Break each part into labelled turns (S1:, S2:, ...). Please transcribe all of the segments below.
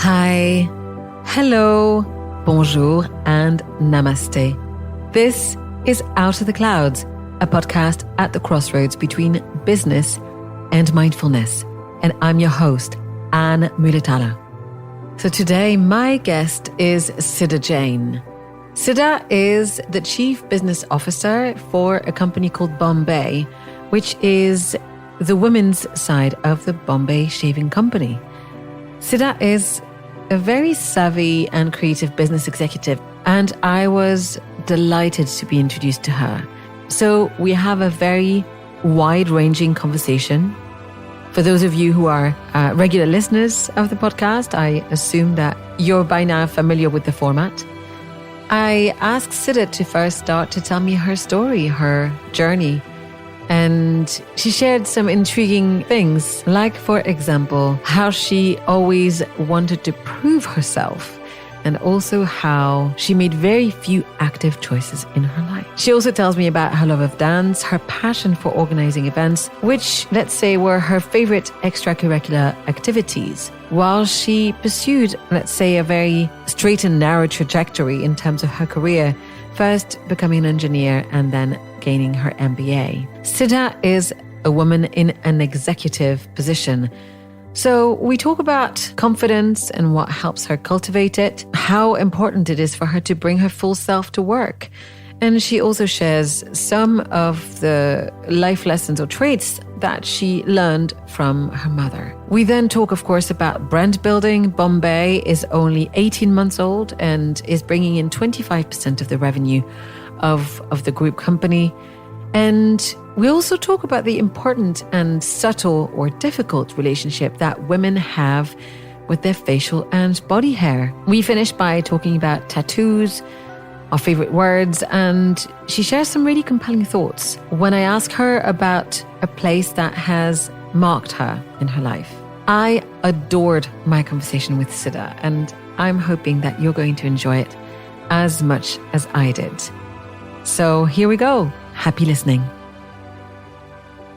S1: Hi, hello, bonjour, and namaste. This is Out of the Clouds, a podcast at the crossroads between business and mindfulness. And I'm your host, Anne Mulatala. So today, my guest is Siddha Jain. Siddha is the Chief Business Officer for a company called Bombay, which is the women's side of the Bombay Shaving Company. Siddha is a very savvy and creative business executive, and I was delighted to be introduced to her. So we have a very wide-ranging conversation. For those of you who are regular listeners of the podcast, I assume that you're by now familiar with the format. I asked Siddha to first start to tell me her story, her journey. And she shared some intriguing things, like, for example, how she always wanted to prove herself, and also how she made very few active choices in her life. She also tells me about her love of dance, her passion for organizing events, which, let's say, were her favorite extracurricular activities, while she pursued, let's say, a very straight and narrow trajectory in terms of her career, first becoming an engineer and then gaining her MBA. Siddha is a woman in an executive position. So we talk about confidence and what helps her cultivate it, how important it is for her to bring her full self to work. And she also shares some of the life lessons or traits that she learned from her mother. We then talk, of course, about brand building. Bombay is only 18 months old and is bringing in 25% of the revenue of the group company. And we also talk about the important and subtle or difficult relationship that women have with their facial and body hair. We finish by talking about tattoos, our favorite words, and she shares some really compelling thoughts when I ask her about a place that has marked her in her life. I adored my conversation with Siddha, and I'm hoping that you're going to enjoy it as much as I did. So here we go. Happy listening.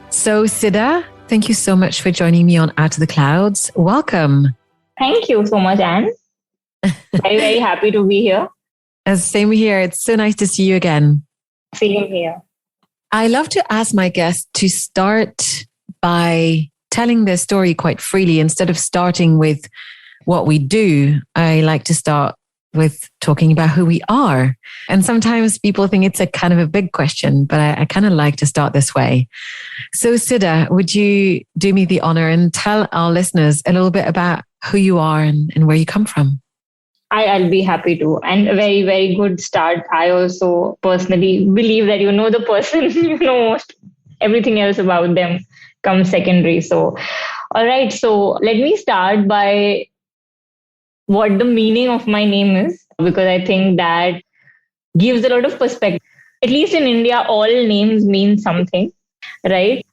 S1: So Siddha, thank you so much for joining me on Out of the Clouds. Welcome.
S2: Thank you so much, Anne. Very, very happy to be here.
S1: Same here. It's so nice to see you again.
S2: Same here.
S1: I love to ask my guests to start by telling their story quite freely. Instead of starting with what we do, I like to start with talking about who we are. And sometimes people think it's a kind of a big question, but I kind of like to start this way. So Siddha, would you do me the honor and tell our listeners a little bit about who you are and where you come from?
S2: I'll be happy to. And a very, very good start. I also personally believe that you know the person, you know most. Everything else about them comes secondary. So, all right. So let me start by what the meaning of my name is, because I think that gives a lot of perspective. At least in India, all names mean something, right?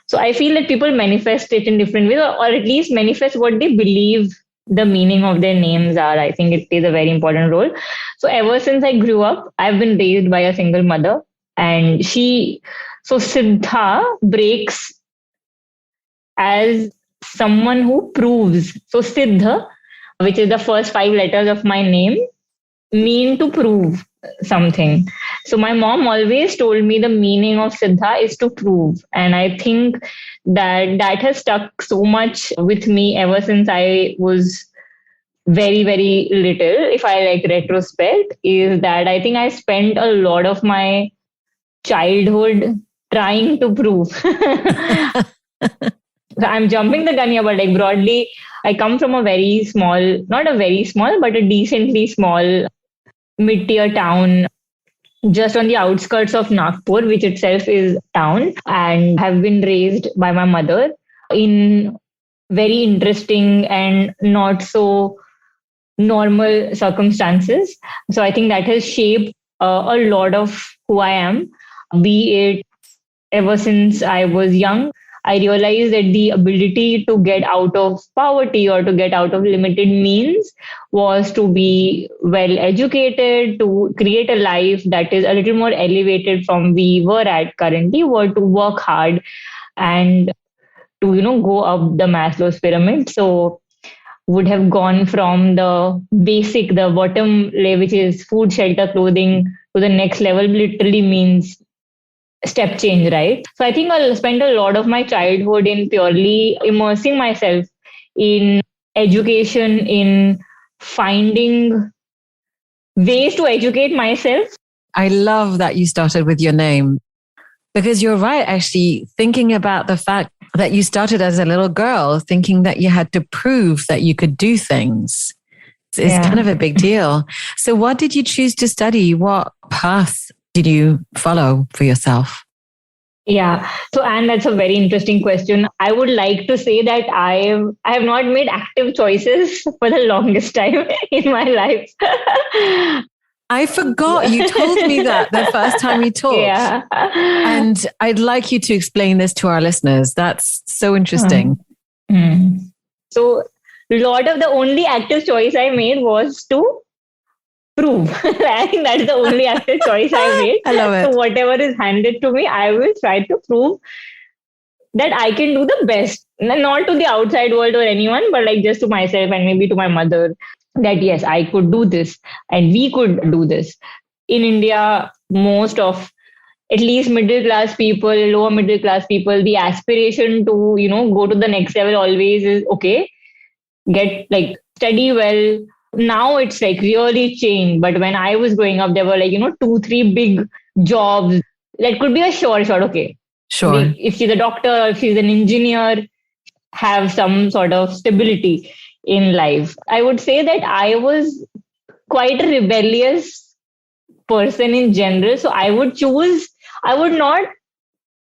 S2: So I feel that people manifest it in different ways, or at least manifest what they believe the meaning of their names are. I think it plays a very important role. So ever since I grew up, I've been raised by a single mother, and so Siddha breaks as someone who proves. So Siddha, which is the first 5 letters of my name, mean to prove something. So my mom always told me the meaning of Siddha is to prove. And I think that has stuck so much with me ever since I was very, very little. If I retrospect, is that I think I spent a lot of my childhood trying to prove. So I'm jumping the gun here, but broadly, I come from a very small, not a very small, but a decently small mid-tier town just on the outskirts of Nagpur, which itself is a town, and have been raised by my mother in very interesting and not so normal circumstances. So I think that has shaped a lot of who I am, be it ever since I was young. I realized that the ability to get out of poverty or to get out of limited means was to be well educated, to create a life that is a little more elevated from we were at currently, were to work hard and to, go up the Maslow's pyramid. So would have gone from the basic, the bottom layer, which is food, shelter, clothing, to the next level literally means step change, right? So I think I'll spend a lot of my childhood in purely immersing myself in education, in finding ways to educate myself.
S1: I love that you started with your name because you're right, actually, thinking about the fact that you started as a little girl, thinking that you had to prove that you could do things. It's kind of a big deal. So, what did you choose to study? What path did you follow for yourself?
S2: Yeah. So, and that's a very interesting question. I would like to say that I have not made active choices for the longest time in my life.
S1: I forgot you told me that the first time we talked.
S2: Yeah.
S1: And I'd like you to explain this to our listeners. That's so interesting.
S2: So, a lot of the only active choice I made was to prove. I think that's the only active choice I made.
S1: I love it.
S2: So whatever is handed to me, I will try to prove that I can do the best. Not to the outside world or anyone, but like just to myself and maybe to my mother, that yes, I could do this and we could do this. In India, most of at least middle class people, lower middle class people, the aspiration to, go to the next level always is okay, get like study well. Now it's like really changed. But when I was growing up, there were like, 2, 3 big jobs that could be a sure shot. Okay.
S1: Sure.
S2: If she's a doctor or if she's an engineer, have some sort of stability in life. I would say that I was quite a rebellious person in general. So I would not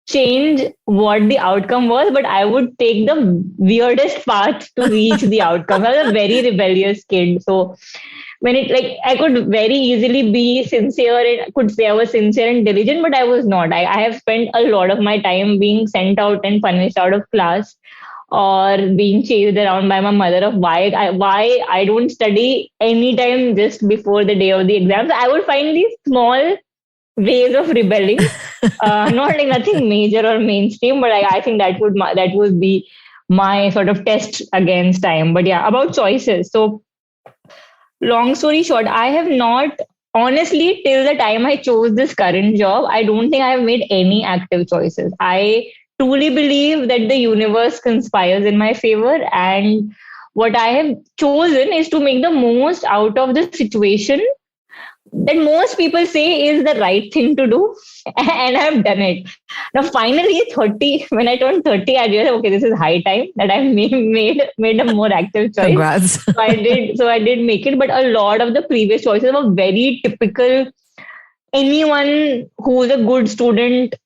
S2: change what the outcome was, but I would take the weirdest path to reach the outcome. I was a very rebellious kid. So when I could very easily be sincere and could say I was sincere and diligent, but I was not. I have spent a lot of my time being sent out and punished out of class or being chased around by my mother of why I don't study anytime just before the day of the exam. So I would find these small ways of rebelling, not like nothing major or mainstream, but I think that would be my sort of test against time. But yeah, about choices. So long story short, I have not honestly till the time I chose this current job, I don't think I have made any active choices. I truly believe that the universe conspires in my favor, and what I have chosen is to make the most out of the situation that most people say is the right thing to do, and I've done it. Now, finally, 30, when I turned 30, I realized, okay, this is high time that I've made a more active choice.
S1: Congrats.
S2: So I did make it, but a lot of the previous choices were very typical. Anyone who's a good student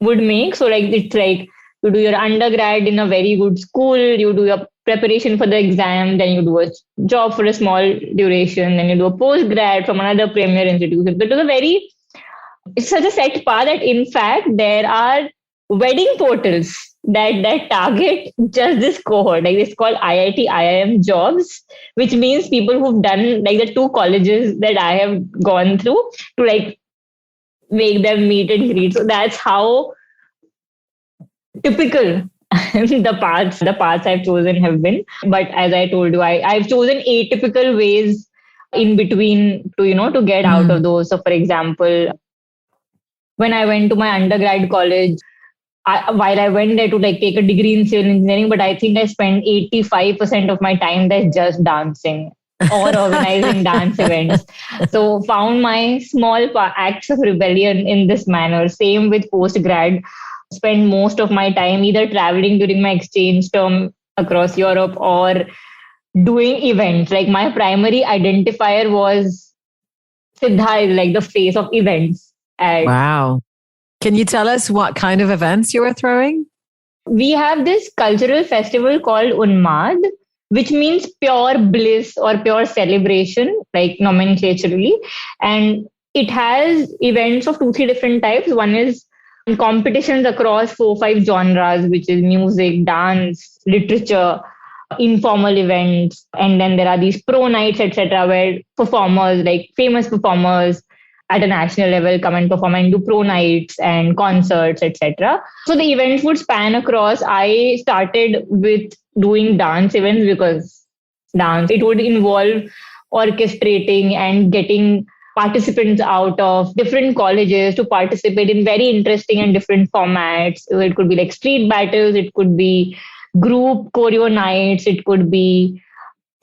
S2: would make. So like it's like you do your undergrad in a very good school, you do your preparation for the exam, then you do a job for a small duration, then you do a postgrad from another premier institution. So it's such a set path that in fact there are wedding portals that target just this cohort. Like it's called IIT IIM jobs, which means people who've done like the 2 colleges that I have gone through to like make them meet and greet. So that's how typical the paths I've chosen have been. But as I told you, I've chosen atypical ways in between to get out of those. So for example, when I went to my undergrad college, while I went there to like take a degree in civil engineering, but I think I spent 85% of my time there just dancing or organizing dance events. So found my small acts of rebellion in this manner. Same with postgrad. Spend most of my time either traveling during my exchange term across Europe or doing events. Like my primary identifier was Siddha is like the face of events.
S1: Wow. Can you tell us what kind of events you were throwing?
S2: We have this cultural festival called Unmad, which means pure bliss or pure celebration, like nomenclaturally. And it has events of 2, 3 different types. One is competitions across 4, 5 genres, which is music, dance, literature, informal events. And then there are these pro nights, etc., where performers, like famous performers at a national level, come and perform and do pro nights and concerts, etc. So the events would span across. I started with doing dance events because dance. It would involve orchestrating and getting participants out of different colleges to participate in very interesting and different formats. So it could be like street battles, it could be group choreo nights, it could be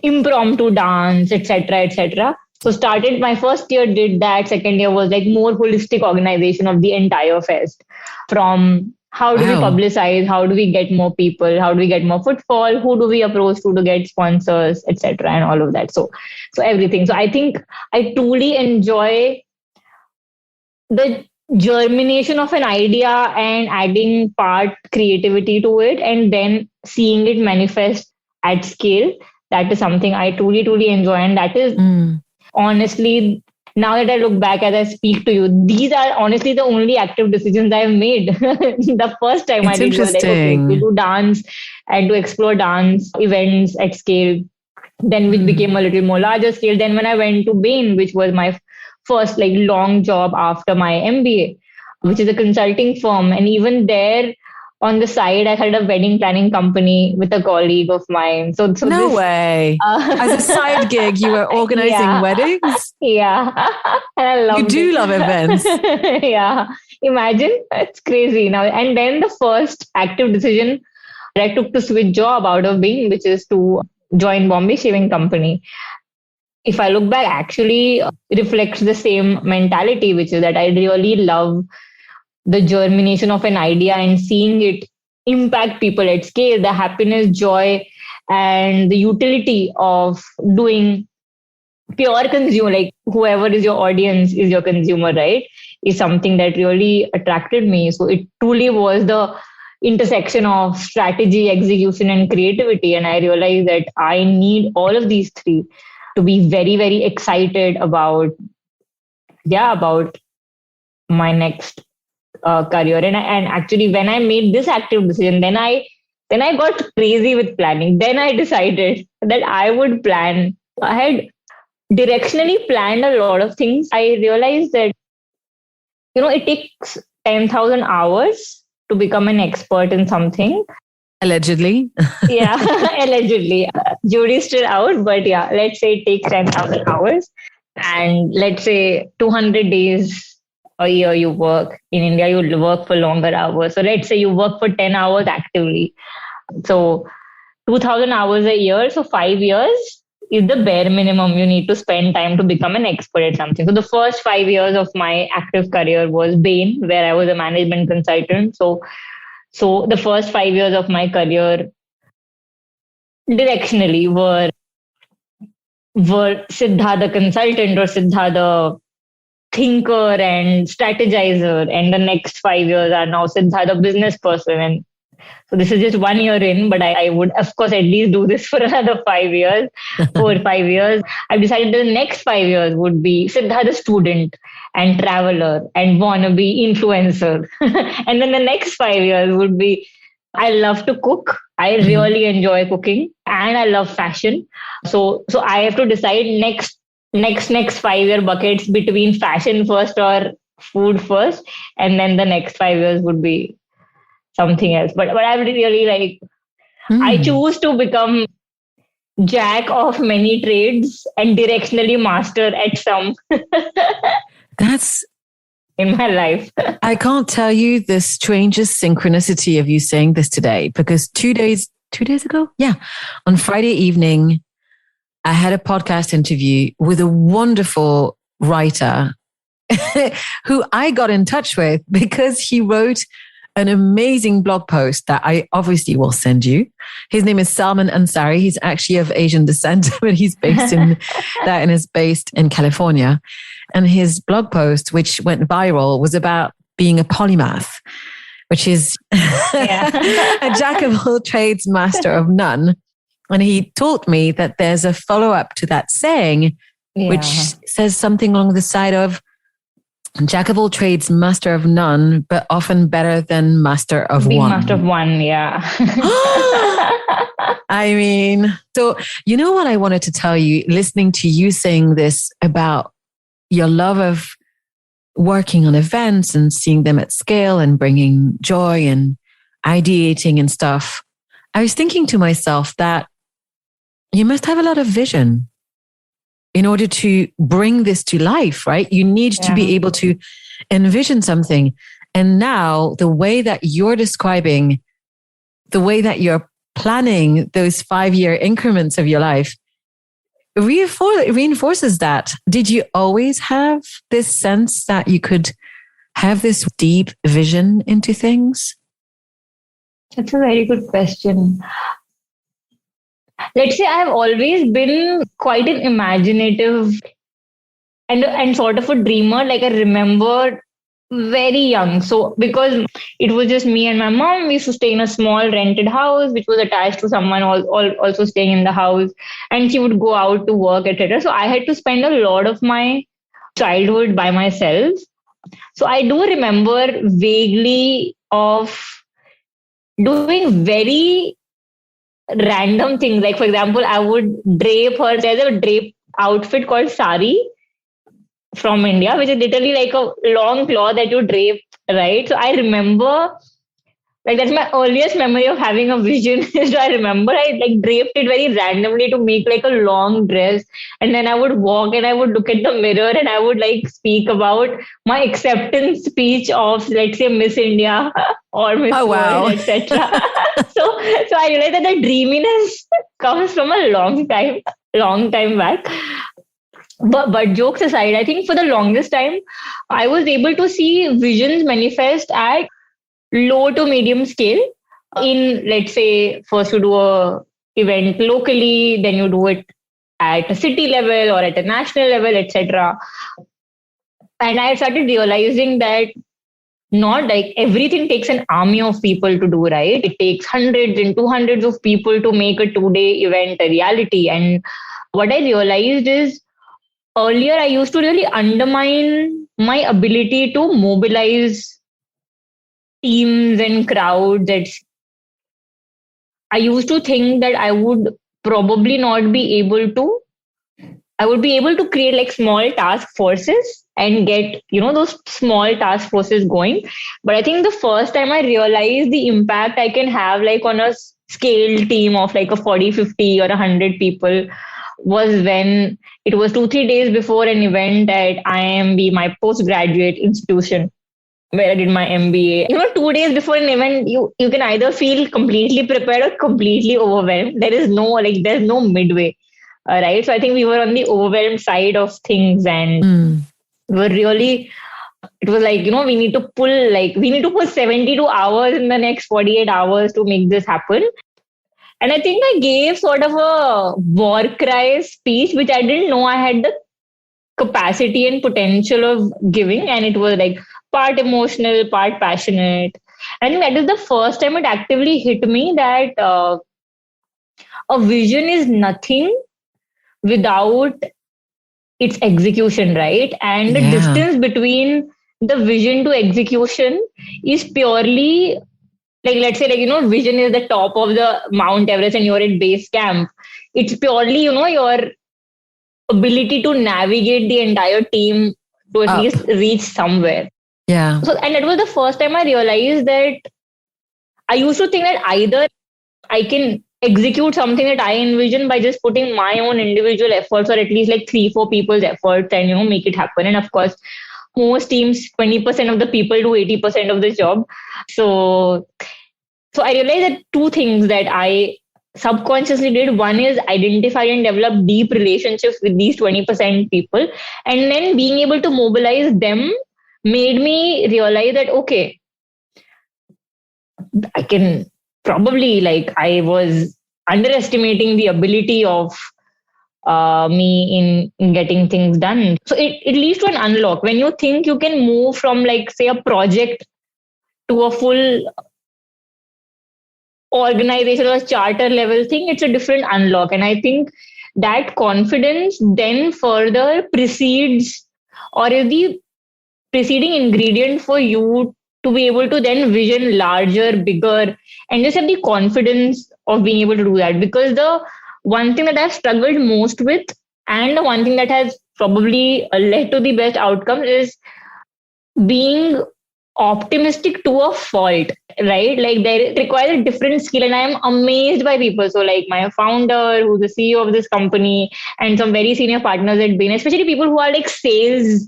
S2: impromptu dance, etc., etc. So started my first year did that. Second year was like more holistic organization of the entire fest. From how do we
S1: Wow.
S2: publicize, how do we get more people, how do we get more footfall, who do we approach to get sponsors, etc., and all of that. So everything. So I think I truly enjoy the germination of an idea and adding part creativity to it and then seeing it manifest at scale. That is something I truly enjoy, and that is honestly, now that I look back as I speak to you, these are honestly the only active decisions I've made. The first time I
S1: It's
S2: did was like, okay,
S1: interesting.
S2: to do dance and to explore dance events at scale. Then which became a little more larger scale. Then when I went to Bain, which was my first like long job after my MBA, which is a consulting firm, and even there on the side, I had a wedding planning company with a colleague of mine. So
S1: No
S2: this
S1: way. As a side gig, you were organizing
S2: yeah.
S1: weddings?
S2: Yeah, and I
S1: You
S2: loved
S1: do
S2: it.
S1: love events.
S2: Yeah, imagine it's crazy now. And then the first active decision that I took to switch job out of Bing, which is to join Bombay Shaving Company. If I look back, actually reflects the same mentality, which is that I really love the germination of an idea and seeing it impact people at scale, the happiness, joy, and the utility of doing pure consumer, like whoever is your audience is your consumer, right? Is something that really attracted me. So it truly was the intersection of strategy, execution, and creativity. And I realized that I need all of these three to be very excited about, yeah, about my next career. And actually, when I made this active decision, then I got crazy with planning. Then I decided that I would plan. I had directionally planned a lot of things. I realized that, it takes 10,000 hours to become an expert in something.
S1: Allegedly.
S2: Yeah, allegedly. Jury's still out, but yeah, let's say it takes 10,000 hours. And let's say 200 days a year you work. In India, you work for longer hours. So let's say you work for 10 hours actively. So 2,000 hours a year. So 5 years is the bare minimum you need to spend time to become an expert at something. So the first 5 years of my active career was Bain, where I was a management consultant. So the first 5 years of my career directionally were Siddha the consultant or Siddha the thinker and strategizer, and the next 5 years are now Siddha the business person. And so this is just 1 year in, but I would, of course, at least do this for another 5 years, 4 or 5 years. I've decided the next 5 years would be Siddha the student and traveler and wannabe influencer. And then the next 5 years would be I love to cook. I really enjoy cooking and I love fashion. So I have to decide next 5 year buckets between fashion first or food first, and then the next 5 years would be something else. But I really like, I choose to become jack of many trades and directionally master at some
S1: That's,
S2: in my life.
S1: I can't tell you the strangest synchronicity of you saying this today, because 2 days ago? Yeah. On Friday evening, I had a podcast interview with a wonderful writer who I got in touch with because he wrote an amazing blog post that I obviously will send you. His name is Salman Ansari. He's actually of Asian descent, but he's based in that and is based in California. And his blog post, which went viral, was about being a polymath, which is a jack of all trades, master of none. And he taught me that there's a follow-up to that saying, which says something along the side of, jack of all trades, master of none, but often better than master of
S2: Being
S1: one.
S2: master of one, yeah.
S1: I mean, so you know what I wanted to tell you, listening to you saying this about your love of working on events and seeing them at scale and bringing joy and ideating and stuff. I was thinking to myself that you must have a lot of vision in order to bring this to life, right? You need to be able to envision something. And now the way that you're describing, the way that you're planning those 5-year increments of your life reinforces that. Did you always have this sense that you could have this deep vision into things?
S2: That's a very good question. Let's say I've always been quite an imaginative and sort of a dreamer. Like I remember very young. So because it was just me and my mom, we used to stay in a small rented house, which was attached to someone also staying in the house, and she would go out to work, etc. So I had to spend a lot of my childhood by myself. So I do remember vaguely of doing very random things. Like for example, I would drape her. There's a drape outfit called sari from India, which is literally like a long cloth that you drape, right? So I remember, like that's my earliest memory of having a vision. So I remember I like draped it very randomly to make like a long dress, and then I would walk and I would look at the mirror and I would like speak about my acceptance speech of, let's say, Miss India or Miss World, etc. So I realized that the dreaminess comes from a long time back. But jokes aside, I think for the longest time, I was able to see visions manifest at low to medium scale. In, let's say, first you do a event locally, then you do it at a city level or at a national level, etc. And I started realizing that not like everything takes an army of people to do, right? It takes hundreds and 200s of people to make a 2-day event a reality. And what I realized is earlier I used to really undermine my ability to mobilize teams and crowds. I used to think that probably not be able to I would be able to create like small task forces and get, those small task forces going. But I think the first time I realized the impact I can have like on a scale team of like a 40, 50 or 100 people was when it was 2-3 days before an event at IMB, my postgraduate institution, where I did my MBA. 2 days before an event, you can either feel completely prepared or completely overwhelmed. There's no midway. Right. So I think we were on the overwhelmed side of things, and we were really, it was like, we need to pull 72 hours in the next 48 hours to make this happen. And I think I gave sort of a war cry speech, which I didn't know I had the capacity and potential of giving. And it was like part emotional, part passionate. I think that is the first time it actively hit me that a vision is nothing without its execution, right? And the distance between the vision to execution is purely like, let's say, like, vision is the top of the Mount Everest and you're at base camp. It's purely, your ability to navigate the entire team to at least reach somewhere.
S1: Yeah.
S2: So, and it was the first time I realized that I used to think that either I can execute something that I envision by just putting my own individual efforts or at least like 3-4 people's efforts and, make it happen. And of course, most teams, 20% of the people do 80% of the job. So I realized that two things that I subconsciously did. One is identify and develop deep relationships with these 20% people. And then being able to mobilize them made me realize that, okay, I can probably, like, I was underestimating the ability of me in getting things done. So it leads to an unlock. When you think you can move from, like, say, a project to a full organization or charter level thing, it's a different unlock. And I think that confidence then further precedes or is the preceding ingredient for you to be able to then vision larger, bigger, and just have the confidence of being able to do that. Because the one thing that I've struggled most with, and the one thing that has probably led to the best outcomes, is being optimistic to a fault, right? Like they require a different skill, and I am amazed by people. So like my founder, who's the CEO of this company, and some very senior partners at Bain, especially people who are like sales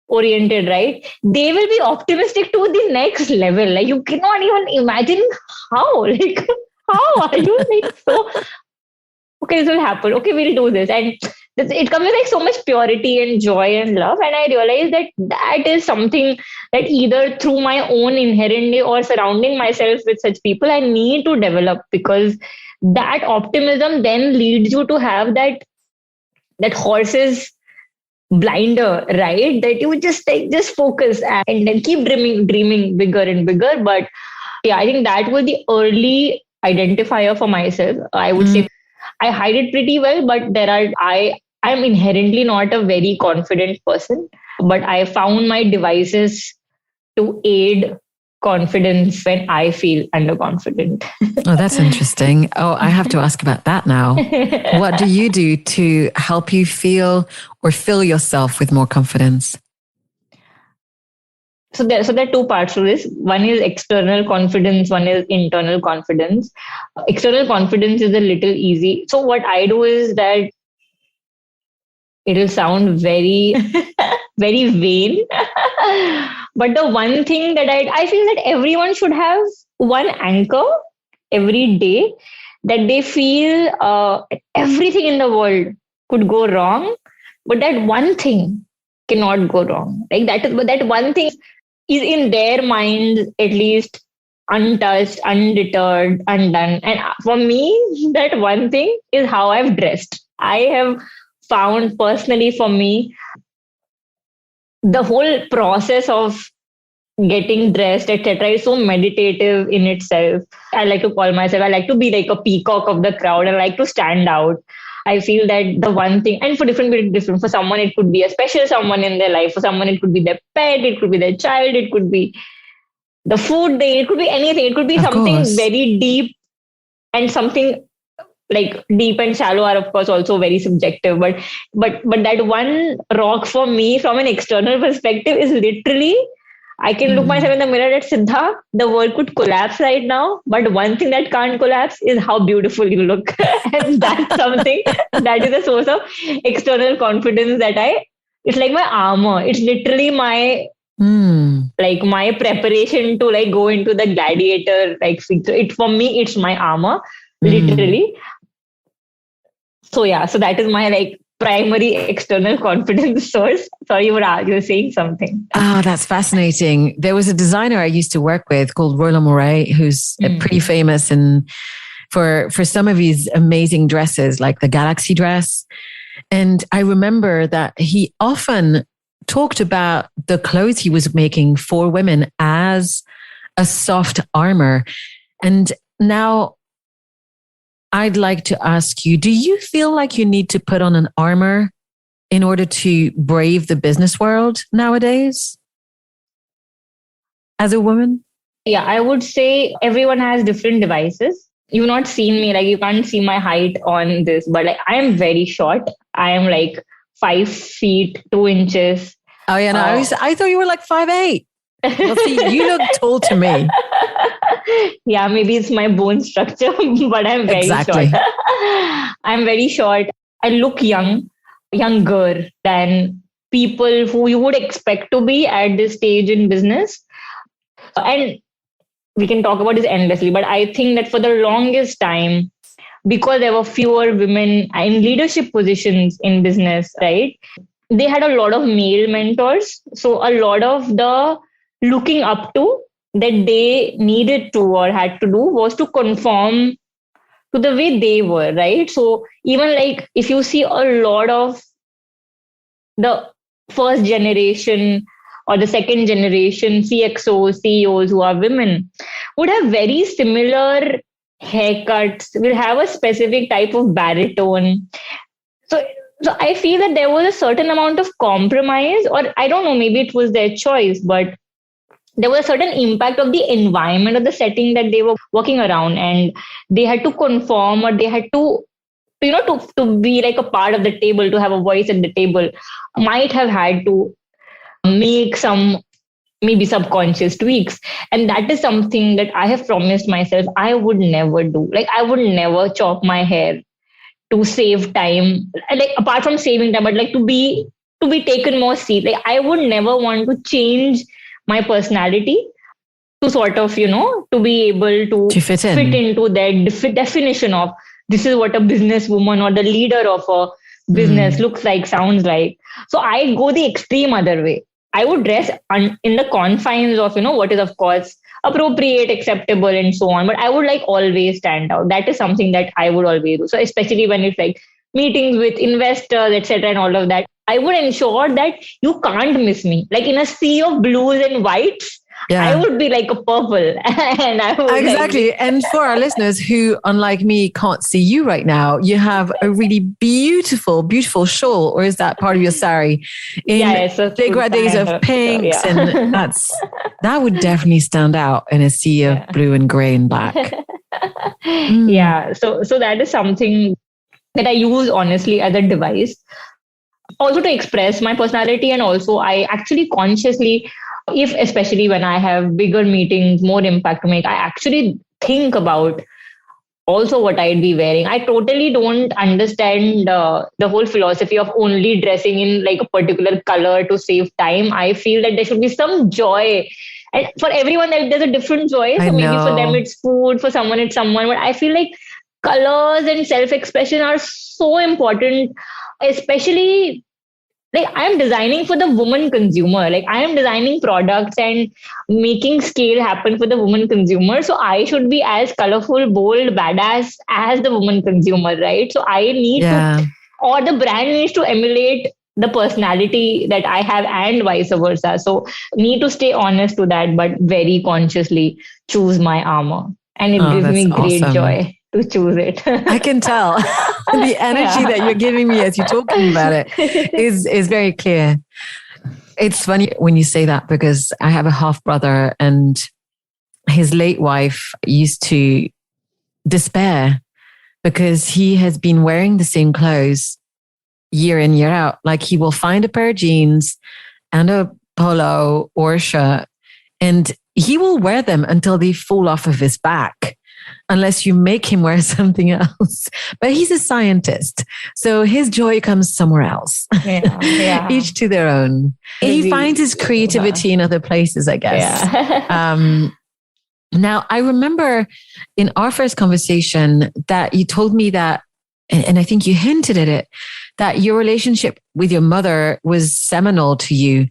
S2: oriented, right? They will be optimistic to the next level. Like you cannot even imagine how, like how are you like so okay, this will happen. Okay, we'll do this. And it comes with like so much purity and joy and love. And I realized that that is something that either through my own inherently or surrounding myself with such people, I need to develop, because that optimism then leads you to have that horse's blinder, right? That you just like just focus and then keep dreaming bigger and bigger. But yeah, I think that was the early identifier for myself. I would say I hide it pretty well, but I'm inherently not a very confident person, but I found my devices to aid confidence when I feel underconfident.
S1: Oh, that's interesting. Oh, I have to ask about that now. What do you do to help you feel or fill yourself with more confidence?
S2: So there are two parts to this. One is external confidence, one is internal confidence. External confidence is a little easy. So what I do is that it'll sound very, very vain. But the one thing that I feel that everyone should have one anchor every day, that they feel everything in the world could go wrong, but that one thing cannot go wrong. Like that one thing is in their minds at least untouched, undeterred, undone. And for me, that one thing is how I've dressed. I have found personally for me the whole process of getting dressed, etc., is so meditative in itself. I like to call myself, I like to be like a peacock of the crowd. I like to stand out. I feel that the one thing, and for different people, different. For someone, it could be a special someone in their life. For someone, it could be their pet. It could be their child. It could be the food they. It could be anything. It could be
S1: Of
S2: something
S1: course.
S2: very deep, and something like deep and shallow are of course also very subjective. But that one rock for me from an external perspective is literally, I can look myself in the mirror at Siddha, the world could collapse right now, but one thing that can't collapse is how beautiful you look. And that's something that is a source of external confidence it's like my armor. It's literally my, like my preparation to like go into the gladiator, like for me, it's my armor, literally. So yeah, so that is my like primary external confidence source. Sorry, you were saying something.
S1: Oh, that's fascinating. There was a designer I used to work with called Roland Mouret, who's pretty famous for some of his amazing dresses, like the Galaxy dress. And I remember that he often talked about the clothes he was making for women as a soft armor. And now I'd like to ask you, do you feel like you need to put on an armor in order to brave the business world nowadays as a woman?
S2: Yeah, I would say everyone has different devices. You've not seen me, like you can't see my height on this, but like I am very short. I am like 5 feet 2 inches.
S1: Oh yeah, no, I thought you were like 5'8". Well, see, you look tall to me.
S2: Yeah, maybe it's my bone structure, but I'm very short. I'm very short. I look younger than people who you would expect to be at this stage in business. And we can talk about this endlessly, but I think that for the longest time, because there were fewer women in leadership positions in business, right? They had a lot of male mentors. So a lot of the looking up to that they needed to or had to do was to conform to the way they were, right? So even like if you see a lot of the first generation or the second generation CXOs, CEOs who are women would have very similar haircuts, will have a specific type of baritone. So I feel that there was a certain amount of compromise, or I don't know, maybe it was their choice, but there was a certain impact of the environment or the setting that they were working around, and they had to conform, or they had to to be like a part of the table, to have a voice at the table, might have had to make some maybe subconscious tweaks. And that is something that I have promised myself I would never do. Like, I would never chop my hair to save time. Like, apart from saving time, but like to be taken more seriously. Like, I would never want to change my personality to sort of, to be able
S1: To
S2: to
S1: fit
S2: fit
S1: in.
S2: into that definition of this is what a businesswoman or the leader of a business looks like, sounds like. So I go the extreme other way. I would dress in the confines of, what is, of course, appropriate, acceptable, and so on. But I would like always stand out. That is something that I would always do. So especially when it's like meetings with investors, etc., and all of that, I would ensure that you can't miss me. Like in a sea of blues and whites, I
S1: Yeah.
S2: would be like a purple, and I would
S1: Exactly. And for our listeners who, unlike me, can't see you right now, you have a really beautiful, beautiful shawl, or is that part of your sari, in
S2: it's a
S1: degradés of pinks, and
S2: yeah.
S1: that would definitely stand out in a sea of blue and gray and black.
S2: Yeah. So that is something that I use honestly as a device, also to express my personality, and also I actually consciously, if especially when I have bigger meetings, more impact to make, I actually think about also what I'd be wearing. I totally don't understand the whole philosophy of only dressing in like a particular color to save time. I feel that there should be some joy. And for everyone, there's a different joy.
S1: I
S2: So maybe for them,
S1: know.
S2: it's food, for someone, it's someone. But I feel like colors and self expression are so important, especially like I am designing for the woman consumer. Like I am designing products and making scale happen for the woman consumer. So I should be as colorful, bold, badass as the woman consumer, right? So I need to,
S1: Yeah.
S2: or the brand needs to emulate the personality that I have and vice versa. So need to stay honest to that, but very consciously choose my armor. And it
S1: Oh,
S2: gives
S1: that's
S2: me great
S1: awesome.
S2: joy to choose it.
S1: I can tell the energy that you're giving me as you're talking about it is very clear. It's funny when you say that, because I have a half brother, and his late wife used to despair because he has been wearing the same clothes year in, year out. Like he will find a pair of jeans and a polo or a shirt, and he will wear them until they fall off of his back, unless you make him wear something else. But he's a scientist, so his joy comes somewhere else.
S2: Yeah.
S1: Each to their own. He finds his creativity in other places, I guess.
S2: Yeah.
S1: Now, I remember in our first conversation that you told me that, and I think you hinted at it, that your relationship with your mother was seminal to you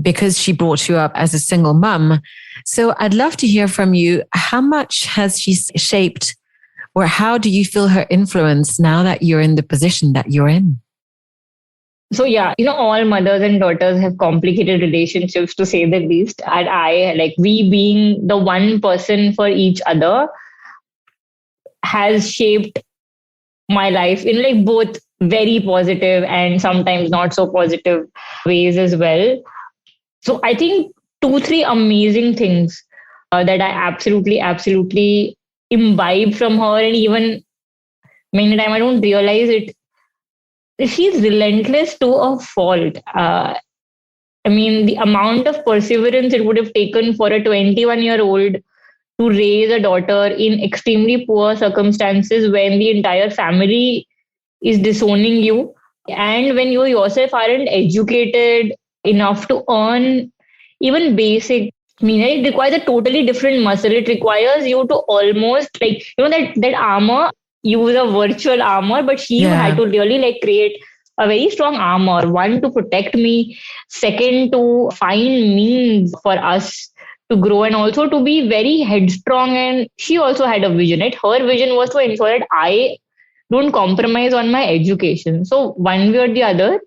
S1: because she brought you up as a single mum. So I'd love to hear from you. How much has she shaped, or how do you feel her influence now that you're in the position that you're in?
S2: So yeah, all mothers and daughters have complicated relationships, to say the least. And I, like, we being the one person for each other, has shaped my life in like both very positive and sometimes not so positive ways as well. So I think two, three amazing things that I absolutely imbibe from her, and even many times I don't realize it. She's relentless to a fault. I mean, the amount of perseverance it would have taken for a 21-year-old to raise a daughter in extremely poor circumstances when the entire family is disowning you, and when you yourself aren't educated enough to earn even basic. I mean, it requires a totally different muscle. It requires you to almost like, that armor, use a virtual armor, but she had
S1: Yeah.
S2: to really like create a very strong armor. One, to protect me. Second, to find means for us to grow, and also to be very headstrong. And she also had a vision. Right? Her vision was to ensure that I don't compromise on my education. So one way or the other,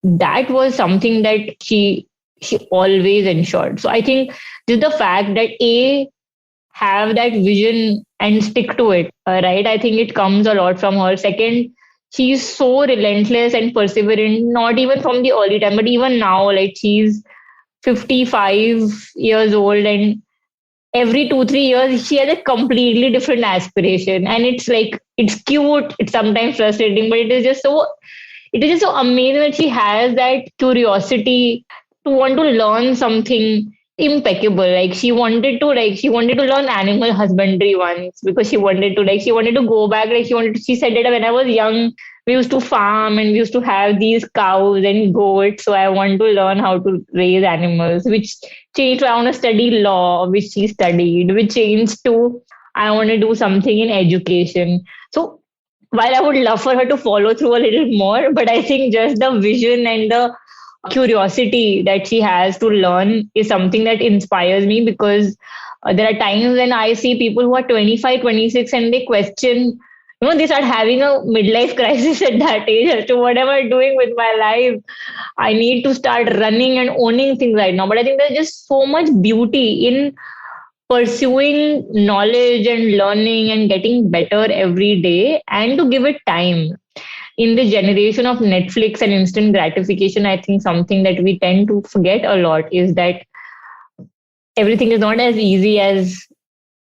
S2: that was something that she always ensured. So I think just the fact that have that vision and stick to it, right? I think it comes a lot from her. Second, she's so relentless and perseverant, not even from the early time, but even now, like she's 55 years old, and every 2 3 years she has a completely different aspiration. And it's like, it's cute, it's sometimes frustrating, but it is just so amazing that she has that curiosity to want to learn something impeccable. She wanted to learn animal husbandry once, because she wanted to go back. She said that when I was young, we used to farm and we used to have these cows and goats. So I want to learn how to raise animals, which changed to I want to study law, which she studied, which changed to I want to do something in education. So while I would love for her to follow through a little more, but I think just the vision and the curiosity that she has to learn is something that inspires me, because there are times when I see people who are 25, 26 and they question, they start having a midlife crisis at that age as to what am I doing with my life? I need to start running and owning things right now. But I think there's just so much beauty in pursuing knowledge and learning and getting better every day, and to give it time. In the generation of Netflix and instant gratification, I think something that we tend to forget a lot is that everything is not as easy as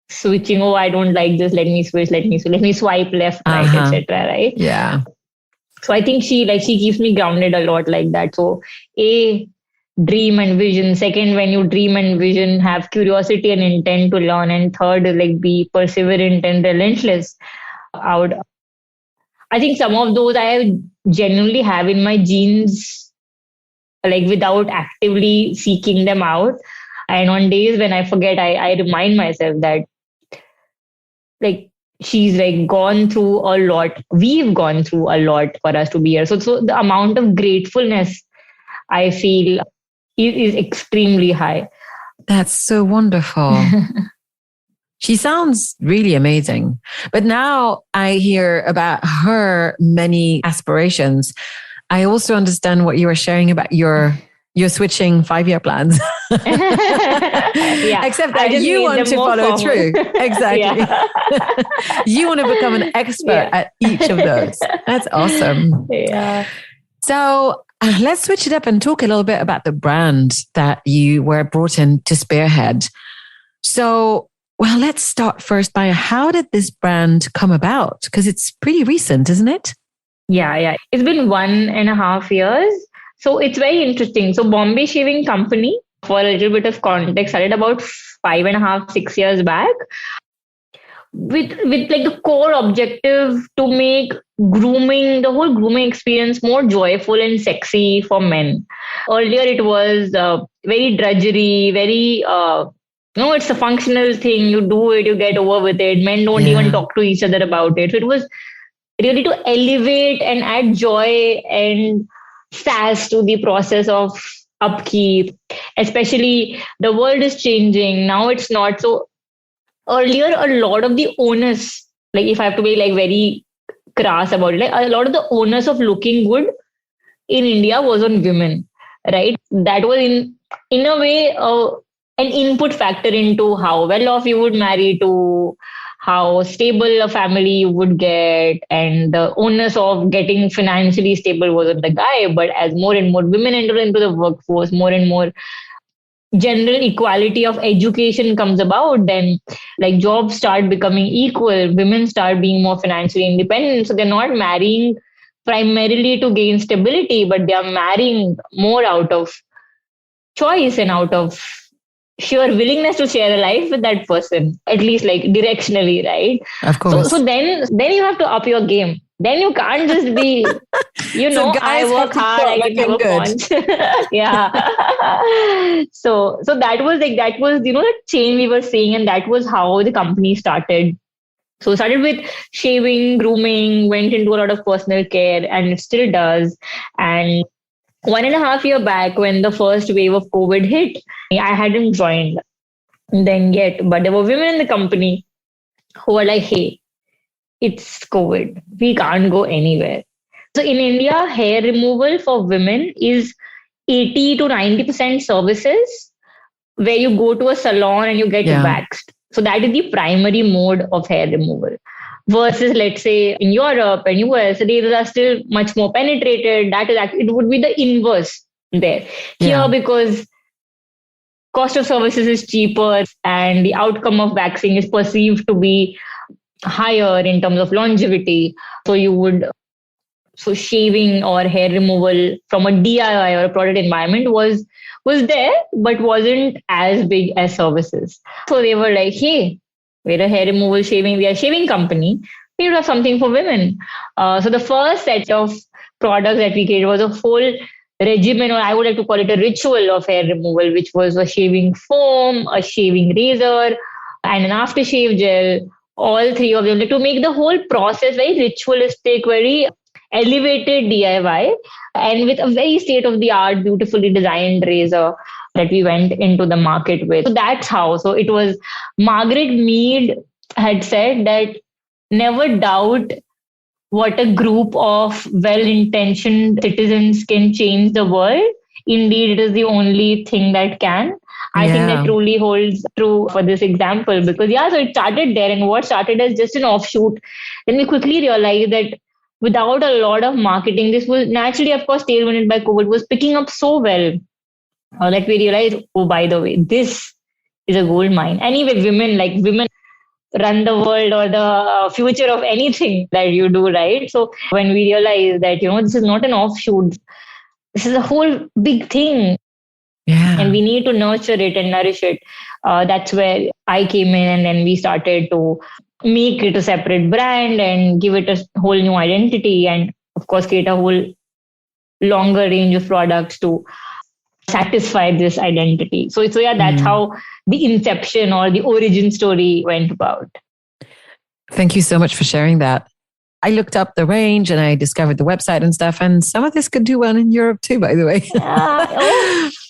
S2: switching. Oh, I don't like this. Let me switch. Let me swipe left, right, etc. Right?
S1: Yeah.
S2: So I think she keeps me grounded a lot like that. So dream and vision. Second, when you dream and vision, have curiosity and intent to learn. And third, be perseverant and relentless. I think some of those I genuinely have in my genes, without actively seeking them out. And on days when I forget, I remind myself that she's gone through a lot. We've gone through a lot for us to be here. So the amount of gratefulness I feel is extremely high.
S1: That's so wonderful. She sounds really amazing. But now I hear about her many aspirations. I also understand what you were sharing about your switching 5-year plans.
S2: Yeah,
S1: except that you want to follow through. Exactly. You want to become an expert at each of those. That's awesome.
S2: Yeah.
S1: So let's switch it up and talk a little bit about the brand that you were brought in to spearhead. So, well, let's start first by how did this brand come about? Because it's pretty recent, isn't it?
S2: Yeah. It's been 1.5 years. So it's very interesting. So Bombay Shaving Company, for a little bit of context, started about 5.5, 6 years back with the core objective to make grooming, the whole grooming experience, more joyful and sexy for men. Earlier, it was very drudgery, very it's a functional thing. You do it, you get over with it. Men don't even talk to each other about it. So it was really to elevate and add joy and sass to the process of upkeep. Especially, the world is changing. Now it's not. So earlier, a lot of the onus, if I have to be very crass about it, a lot of the onus of looking good in India was on women, right? That was in a way an input factor into how well off you would marry to, how stable a family you would get, and the onus of getting financially stable was on the guy. But as more and more women enter into the workforce, more and more general equality of education comes about, then jobs start becoming equal, women start being more financially independent. So they're not marrying primarily to gain stability, but they are marrying more out of choice and out of sheer willingness to share a life with that person, at least directionally, right?
S1: Of course.
S2: So then you have to up your game. Then you can't just be,
S1: So
S2: I work hard, I can have a punch. Yeah. So that was the change we were seeing, and that was how the company started. So started with shaving, grooming, went into a lot of personal care, and it still does. And 1.5 year back, when the first wave of COVID hit, I hadn't joined then yet, but there were women in the company who were like, hey, it's COVID. We can't go anywhere. So in India, hair removal for women is 80 to 90% services, where you go to a salon and you get waxed. So that is the primary mode of hair removal. Versus, let's say, in Europe and US, these are still much more penetrated. That is actually, it would be the inverse there. Here, because cost of services is cheaper and the outcome of waxing is perceived to be higher in terms of longevity. So you would So shaving or hair removal from a DIY or a product environment was there, but wasn't as big as services. So they were like, hey, we're a hair removal shaving, we are a shaving company. We would have something for women. So the first set of products that we created was a whole regimen, or I would like to call it a ritual of hair removal, which was a shaving foam, a shaving razor, and an aftershave gel. All three of them, like, to make the whole process very ritualistic, very elevated DIY, and with a very state of the art, beautifully designed razor that we went into the market with. So that's how. So it was Margaret Mead had said that never doubt what a group of well intentioned citizens can change the world. Indeed, it is the only thing that can. I think that truly holds true for this example because, yeah, so it started there, and what started as just an offshoot. Then we quickly realized that without a lot of marketing, this was naturally, of course, tailwinded by COVID, was picking up so well that we realized, oh, by the way, this is a gold mine. Anyway, women run the world or the future of anything that you do, right? So when we realize that, this is not an offshoot, this is a whole big thing.
S1: Yeah.
S2: And we need to nurture it and nourish it. That's where I came in, and then we started to make it a separate brand and give it a whole new identity, and of course create a whole longer range of products to satisfy this identity. So yeah, that's how the inception or the origin story went about.
S1: Thank you so much for sharing that. I looked up the range and I discovered the website and stuff, and some of this could do well in Europe too, by the way.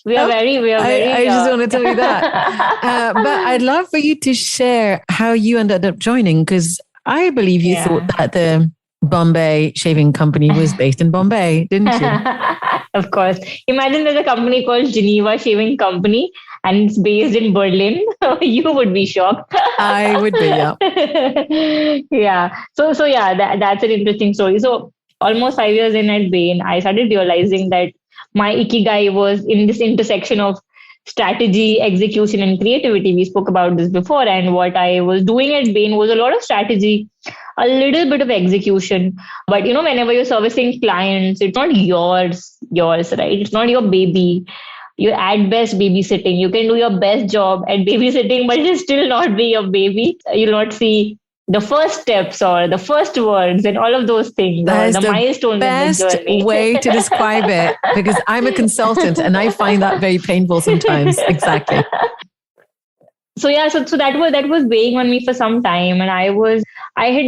S2: We are very.
S1: I just want to tell you that. But I'd love for you to share how you ended up joining, because I believe you thought that the Bombay Shaving Company was based in Bombay, didn't you?
S2: Of course. Imagine there's a company called Geneva Shaving Company and it's based in Berlin. You would be shocked.
S1: I would be, yeah.
S2: Yeah. So yeah, that's an interesting story. So almost 5 years in at Bain, I started realizing that my ikigai was in this intersection of strategy, execution, and creativity. We spoke about this before. And what I was doing at Bain was a lot of strategy, a little bit of execution. But, whenever you're servicing clients, it's not yours, right? It's not your baby. You're at best babysitting. You can do your best job at babysitting, but it'll still not be your baby. You'll not see the first steps or the first words and all of those things.
S1: That is
S2: the milestones
S1: best
S2: in the journey.
S1: way to describe it, because I'm a consultant and I find that very painful sometimes. Exactly.
S2: So yeah, so that was weighing on me for some time, and I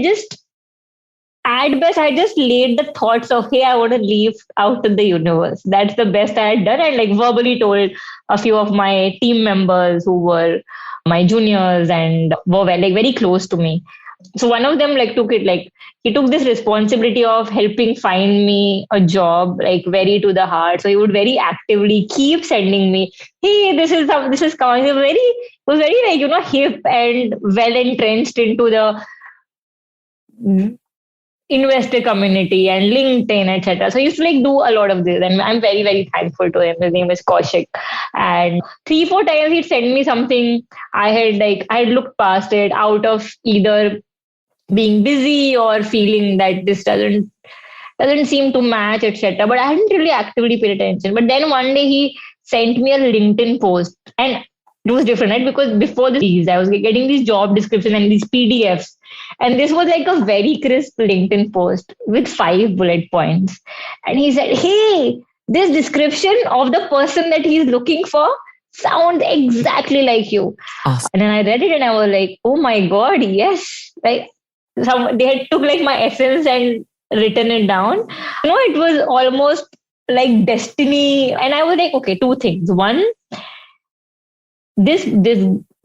S2: just laid the thoughts of, hey, I want to leave out in the universe. That's the best I had done, and like verbally told a few of my team members who were my juniors and were very close to me. So one of them he took this responsibility of helping find me a job, very to the heart. So he would very actively keep sending me, hey, this is coming. It was very hip and well entrenched into the investor community and LinkedIn, etc. So he used to do a lot of this, and I'm very, very thankful to him. His name is Kaushik, and 3-4 times he'd send me something. I had looked past it out of either being busy or feeling that this doesn't seem to match, etc. But I hadn't really actively paid attention. But then one day he sent me a LinkedIn post, and it was different, right? Because before this, I was getting these job descriptions and these PDFs. And this was a very crisp LinkedIn post with 5 bullet points. And he said, hey, this description of the person that he's looking for sounds exactly like you.
S1: Awesome.
S2: And then I read it and I was like, oh my God, yes. They had took my essence and written it down. It was almost like destiny. And I was like, okay, 2 things. One, this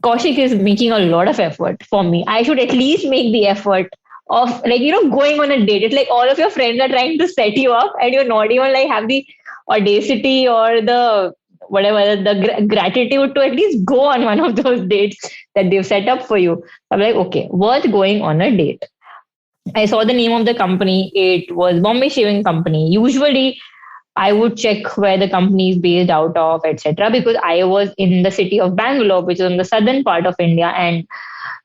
S2: Kaushik is making a lot of effort for me. I should at least make the effort of going on a date. It's like all of your friends are trying to set you up and you're not even have the audacity or the gratitude to at least go on one of those dates that they've set up for you. I'm like, okay, worth going on a date. I saw the name of the company. It was Bombay Shaving Company. Usually I would check where the company is based out of, etc. Because I was in the city of Bangalore, which is in the southern part of India. And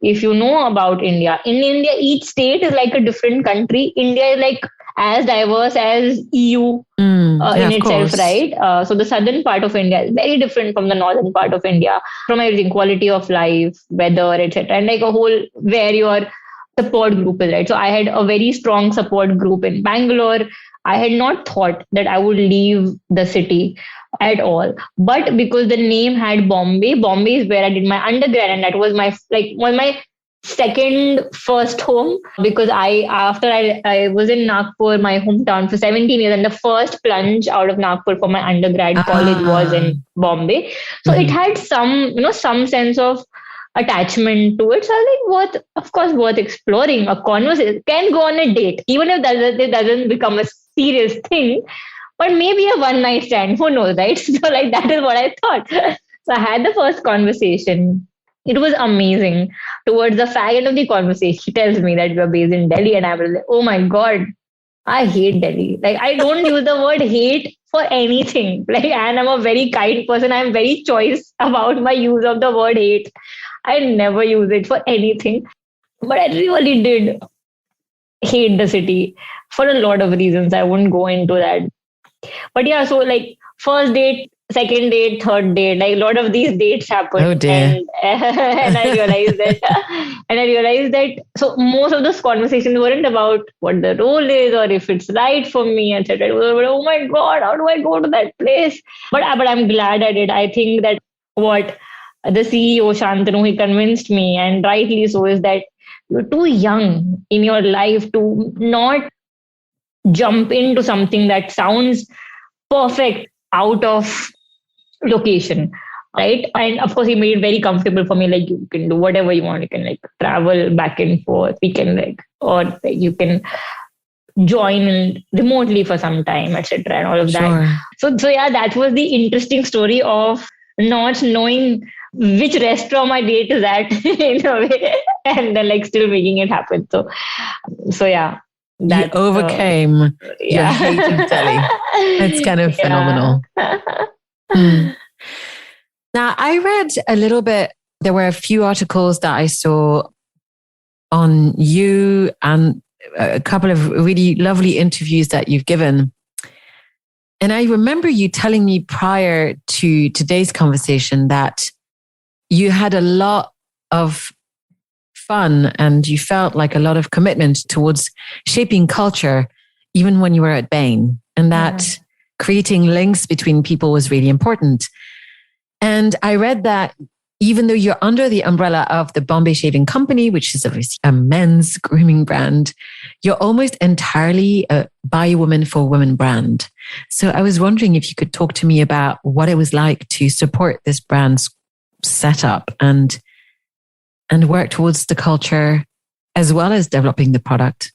S2: if you know about India, in India, each state is like a different country. India is as diverse as EU
S1: Yeah,
S2: in
S1: of
S2: itself,
S1: course.
S2: right? So the southern part of India is very different from the northern part of India, from everything, quality of life, weather, etc., and like a whole where your support group is, right? So I had a very strong support group in Bangalore. I had not thought that I would leave the city at all, but because the name had Bombay, Bombay is where I did my undergrad, and that was my like one of my second first home, because I was in Nagpur, my hometown, for 17 years, and the first plunge out of Nagpur for my undergrad college was
S1: Ah,
S2: in Bombay. So it
S1: mhm.
S2: had some sense of attachment to it. So I was like, of course, worth exploring. A conversation can go on a date, even if it doesn't become a serious thing, but maybe a one night stand. Who knows, right? So like that is what I thought. So I had the first conversation. It was amazing. Towards the fag end of the conversation, he tells me that we're based in Delhi, and I was like, oh my god, I hate Delhi. Like I don't use the word hate for anything. Like, and I'm a very kind person. I'm very choice about my use of the word hate. I never use it for anything. But I really did hate the city for a lot of reasons. I won't go into that. But yeah, so like first date, second date, third date, like a lot of these dates
S1: Oh
S2: happened,
S1: dear.
S2: and I realized that, so most of those conversations weren't about what the role is or if it's right for me, etc. It was about, oh my god, how do I go to that place? But I'm glad I did. I think that what the CEO Shantanu, he convinced me, and rightly so, is that you're too young in your life to not jump into something that sounds perfect out of location, right? And of course he made it very comfortable for me, like you can do whatever you want, you can like travel back and forth, we can like, or like, you can join in remotely for some time, etc., and all of that.
S1: Sure.
S2: So yeah, that was the interesting story of not knowing which restaurant my date is at in a way, and then like still making it happen. So yeah,
S1: You
S2: that's
S1: overcame your hate of Delhi. It's kind of
S2: yeah.
S1: phenomenal. Hmm. Now, I read a little bit, there were a few articles that I saw on you and a couple of really lovely interviews that you've given. And I remember you telling me prior to today's conversation that you had a lot of fun and you felt like a lot of commitment towards shaping culture, even when you were at Bain, and that creating links between people was really important. And I read that even though you're under the umbrella of the Bombay Shaving Company, which is obviously a men's grooming brand, you're almost entirely a by a woman for women brand. So I was wondering if you could talk to me about what it was like to support this brand's setup and work towards the culture as well as developing the product.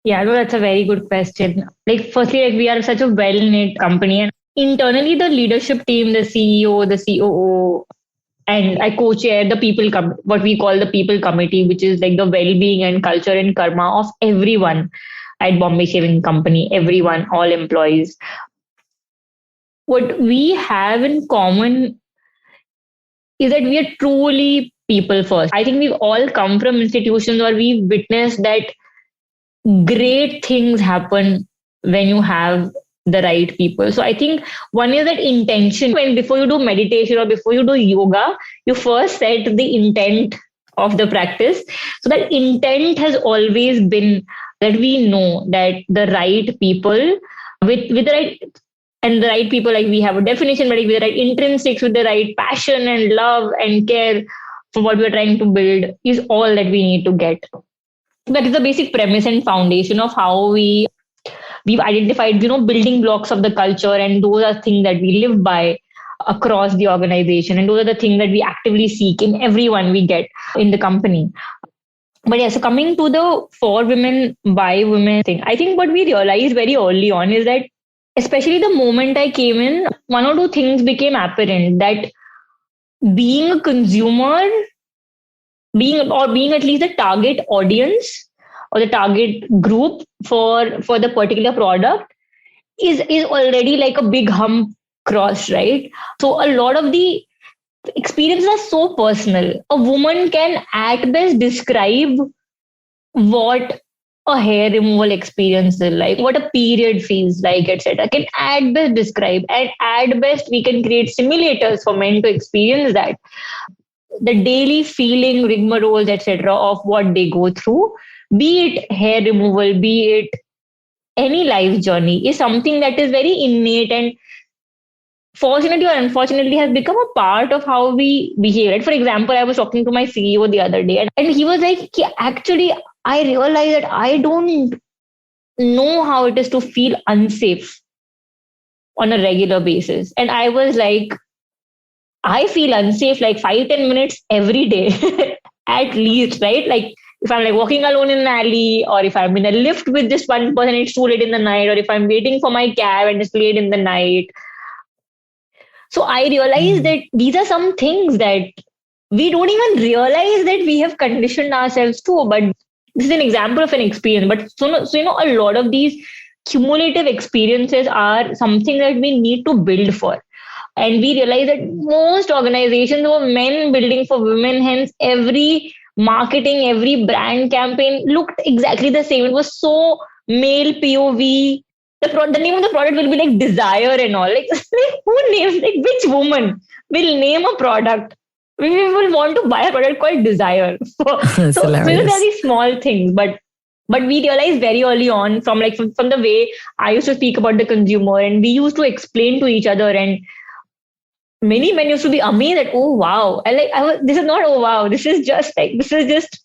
S2: Yeah, no, that's a very good question. Like, firstly, like we are such a well-knit company, and internally, the leadership team, the CEO, the COO, and I co-chair the what we call the people committee, which is like the well-being and culture and karma of everyone at Bombay Shaving Company, everyone, all employees. What we have in common is that we are truly people first. I think we've all come from institutions where we've witnessed that great things happen when you have the right people. So I think one is that intention. When before you do meditation or before you do yoga, you first set the intent of the practice. So that intent has always been that we know that the right people with the right, and the right people, like we have a definition, but like with the right intrinsics, with the right passion and love and care for what we're trying to build, is all that we need to get. That is the basic premise and foundation of how we've identified, building blocks of the culture, and those are things that we live by across the organization, and those are the things that we actively seek in everyone we get in the company. But yeah, so coming to the for women by women thing, I think what we realized very early on is that, especially the moment I came in, one or two things became apparent, that being a consumer, being at least the target audience or the target group for the particular product is already like a big hump cross, right? So a lot of the experiences are so personal. A woman can at best describe what a hair removal experience is like, what a period feels like, etc. Can at best describe, and at best we can create simulators for men to experience that. The daily feeling, rigmaroles, etc. of what they go through, be it hair removal, be it any life journey, is something that is very innate and fortunately or unfortunately has become a part of how we behave. Right? For example, I was talking to my CEO the other day, and he was like, actually, I realized that I don't know how it is to feel unsafe on a regular basis. And I was like, I feel unsafe like 5-10 minutes every day, at least, right? Like if I'm like walking alone in an alley, or if I'm in a lift with just one person, it's too late in the night, or if I'm waiting for my cab and it's late in the night. So I realized that these are some things that we don't even realize that we have conditioned ourselves to. But this is an example of an experience. But a lot of these cumulative experiences are something that we need to build for. And we realize that most organizations were men building for women, hence every marketing, every brand campaign looked exactly the same. It was so male POV. The name of the product will be like desire and all. Like, who names, like, which woman will name a product? We will want to buy a product called desire.
S1: It's
S2: There are
S1: hilarious.
S2: these small things, but we realized very early on from the way I used to speak about the consumer, and we used to explain to each other, and many men used to be amazed at, oh wow, this is not, oh wow, this is just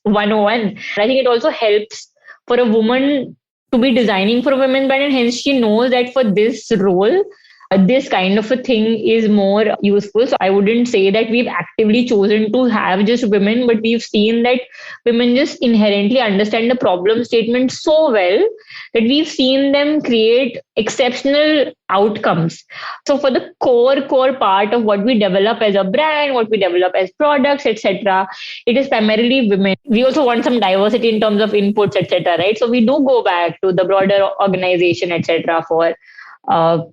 S2: 101. I think it also helps for a woman to be designing for a women's brand, and hence she knows that for this role, this kind of a thing is more useful. So I wouldn't say that we've actively chosen to have just women, but we've seen that women just inherently understand the problem statement so well that we've seen them create exceptional outcomes. So for the core part of what we develop as a brand, what we develop as products, etc., it is primarily women. We also want some diversity in terms of inputs, etc. Right? So we do go back to the broader organization, etc. for uh,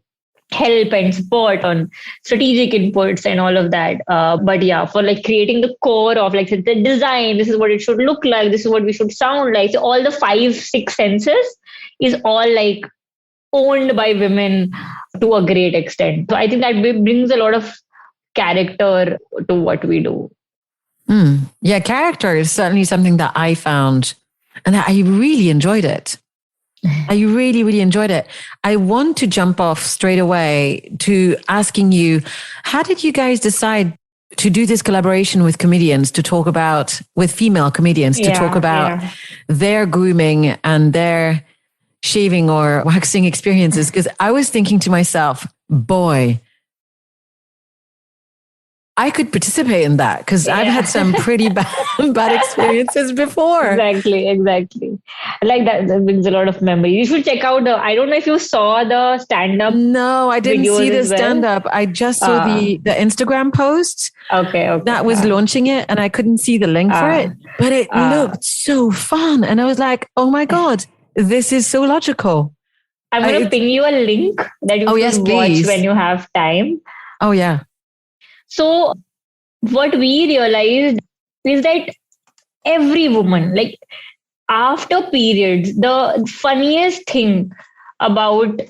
S2: help and support on strategic inputs and all of that. But yeah, for like creating the core of like the design, this is what it should look like, this is what we should sound like. So all the 5, 6 senses is all like owned by women to a great extent. So I think that brings a lot of character to what we do.
S1: Yeah, character is certainly something that I found and I really enjoyed it. I really, really enjoyed it. I want to jump off straight away to asking you, how did you guys decide to do this collaboration with comedians to talk about, with female comedians to talk about their grooming and their shaving or waxing experiences? Because I was thinking to myself, boy, I could participate in that because I've had some pretty bad experiences before.
S2: Exactly. Like that brings a lot of memory. You should check out I don't know if you saw the stand-up.
S1: No, I didn't see the stand-up. I just saw the Instagram post.
S2: Okay.
S1: That was launching it, and I couldn't see the link for it, but it looked so fun. And I was like, oh my God, this is so logical.
S2: I'm going to ping you a link that you should watch when you have time.
S1: Oh, yeah.
S2: So what we realized is that every woman, like after periods, the funniest thing about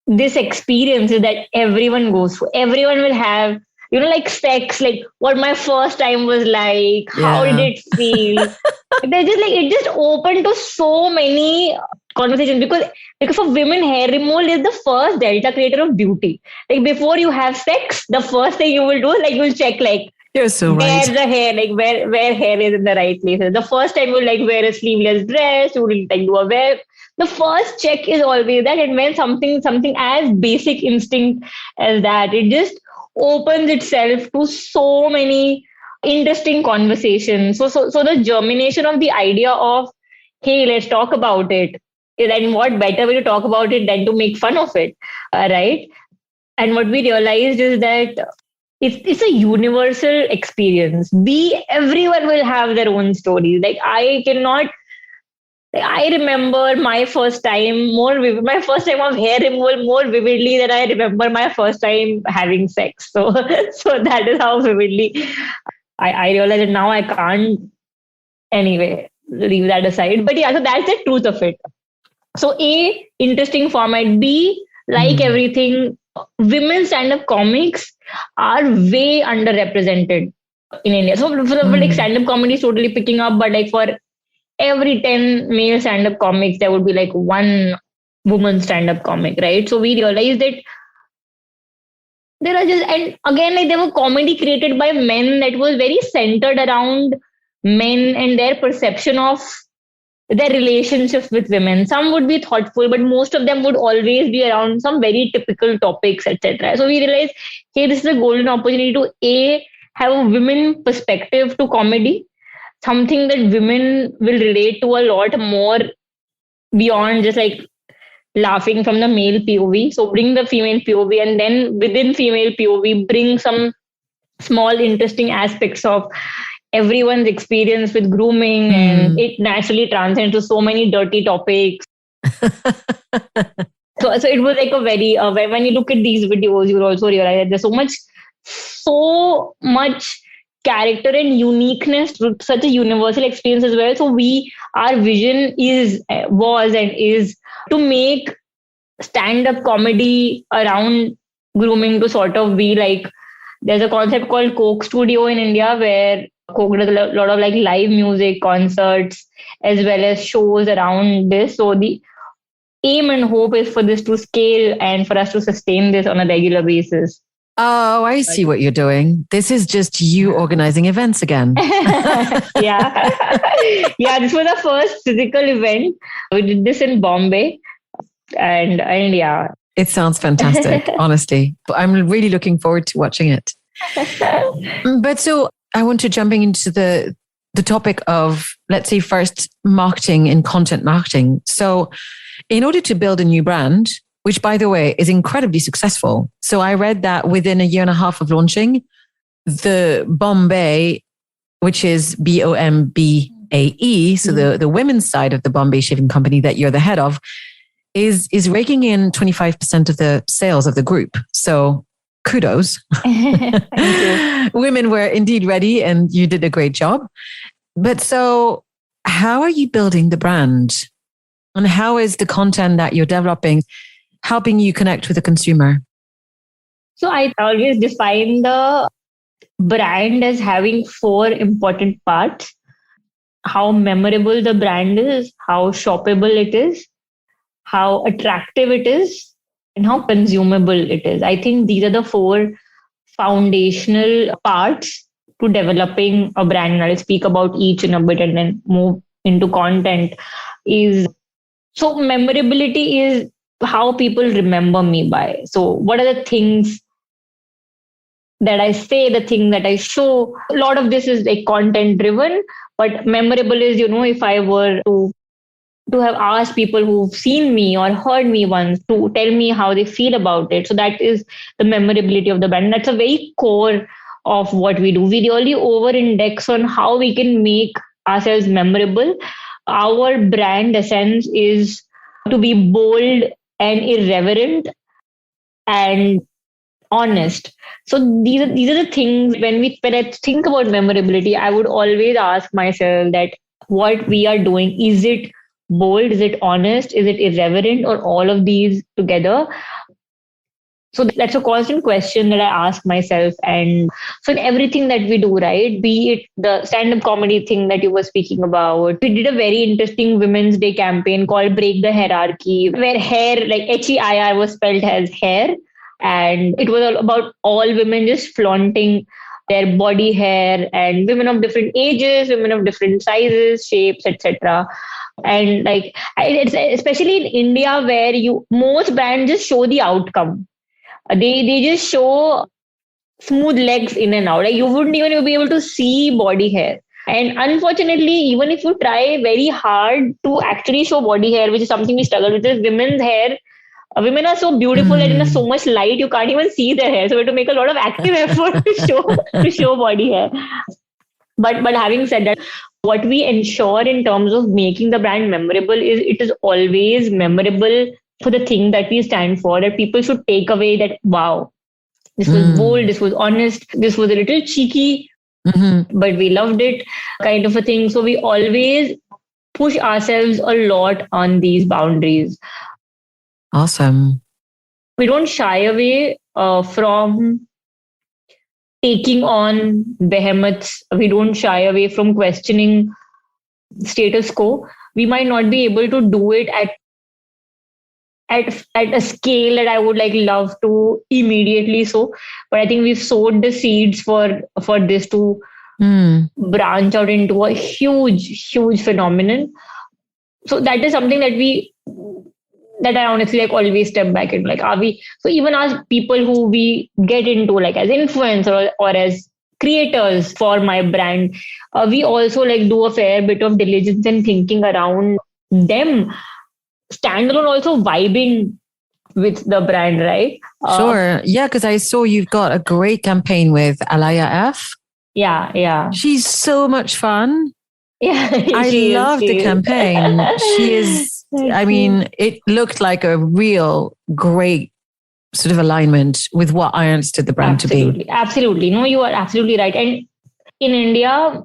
S2: this experience is that everyone goes through. Everyone will have, like sex, like what my first time was like, how did it feel? They're just like, it just opened to so many conversations because for women, hair removal is the first delta creator of beauty. Like before you have sex, the first thing you will do is like you'll check like,
S1: you're so
S2: where's
S1: right.
S2: the hair, like where hair is in the right places. The first time you'll like wear a sleeveless dress, you will like do a wear. The first check is always that, and when something as basic instinct as that, it just opens itself to so many interesting conversations. So the germination of the idea of, hey, let's talk about it. And what better way to talk about it than to make fun of it, right? And what we realized is that it's a universal experience. Everyone will have their own stories. Like I remember my first time my first time of hair removal more vividly than I remember my first time having sex. So that is how vividly I realized that now I can't. Anyway, leave that aside. But yeah, so that's the truth of it. So A, interesting format. B, like everything, women stand-up comics are way underrepresented in India. So like stand-up comedy is totally picking up, but like for every 10 male stand-up comics, there would be like one woman stand-up comic, right? So we realized that there are just, and again, like there were comedy created by men that was very centered around men and their perception of their relationships with women. Some would be thoughtful, but most of them would always be around some very typical topics, etc. So we realized, hey, this is a golden opportunity to A, have a women perspective to comedy, something that women will relate to a lot more beyond just like laughing from the male POV. So bring the female POV, and then within female POV, bring some small interesting aspects of everyone's experience with grooming, and it naturally transcends to so many dirty topics. So it was like a very when you look at these videos, you'll also realize that there's so much character and uniqueness to such a universal experience as well. So our vision was and is to make stand-up comedy around grooming to sort of be like, there's a concept called Coke Studio in India where Coke does a lot of like live music, concerts, as well as shows around this. So the aim and hope is for this to scale and for us to sustain this on a regular basis.
S1: Oh, I see what you're doing. This is just you organizing events again.
S2: Yeah. Yeah, this was our first physical event. We did this in Bombay. And yeah.
S1: It sounds fantastic, honestly. I'm really looking forward to watching it. But so I want to jumping into the topic of, let's say, first marketing and content marketing. So in order to build a new brand, which by the way is incredibly successful. So I read that within a year and a half of launching, the Bombay, which is BOMBAE, so the women's side of the Bombay Shaving Company that you're the head of, is raking in 25% of the sales of the group. So kudos. Women were indeed ready and you did a great job. But so how are you building the brand? And how is the content that you're developing helping you connect with the consumer?
S2: So I always define the brand as having 4 important parts: how memorable the brand is, how shoppable it is, how attractive it is, and how consumable it is. I think these are the 4 foundational parts to developing a brand. And I'll speak about each in a bit and then move into content. So memorability is how people remember me by. So what are the things that I say, the thing that I show? A lot of this is like content driven, but memorable is, if I were to have asked people who've seen me or heard me once to tell me how they feel about it. So that is the memorability of the brand. That's a very core of what we do. We really over-index on how we can make ourselves memorable. Our brand essence is to be bold and irreverent and honest. So these are the things when I think about memorability, I would always ask myself that what we are doing, is it bold, is it honest, is it irreverent, or all of these together? So that's a constant question that I ask myself. And so in everything that we do, right, be it the stand-up comedy thing that you were speaking about, we did a very interesting Women's Day campaign called Break the Hierarchy, where hair, like HEIR, was spelled as hair. And it was all about all women just flaunting their body hair, and women of different ages, women of different sizes, shapes, etc. And like, it's especially in India where most brands just show the outcome. They just show smooth legs in and out. Like you wouldn't even be able to see body hair. And unfortunately, even if you try very hard to actually show body hair, which is something we struggle with, is women's hair. Women are so beautiful that in so much light you can't even see their hair. So we have to make a lot of active effort to show body hair. But having said that, what we ensure in terms of making the brand memorable is it is always memorable for the thing that we stand for, that people should take away that, wow, this was bold, this was honest, this was a little cheeky, but we loved it, kind of a thing. So we always push ourselves a lot on these boundaries.
S1: Awesome.
S2: We don't shy away from taking on behemoths. We don't shy away from questioning status quo. We might not be able to do it at a scale that I would like love to immediately so, but I think we've sowed the seeds for this to branch out into a huge phenomenon. So that is something that I honestly like always step back and like, are we, so even as people who we get into like as influencers or as creators for my brand, we also like do a fair bit of diligence and thinking around them, standalone also vibing with the brand, right?
S1: Sure. Yeah, because I saw you've got a great campaign with Alaya F.
S2: Yeah.
S1: She's so much fun.
S2: Yeah,
S1: I love the campaign. She is, I mean, it looked like a real great sort of alignment with what I understood the brand to be.
S2: Absolutely. No, you are absolutely right. And in India,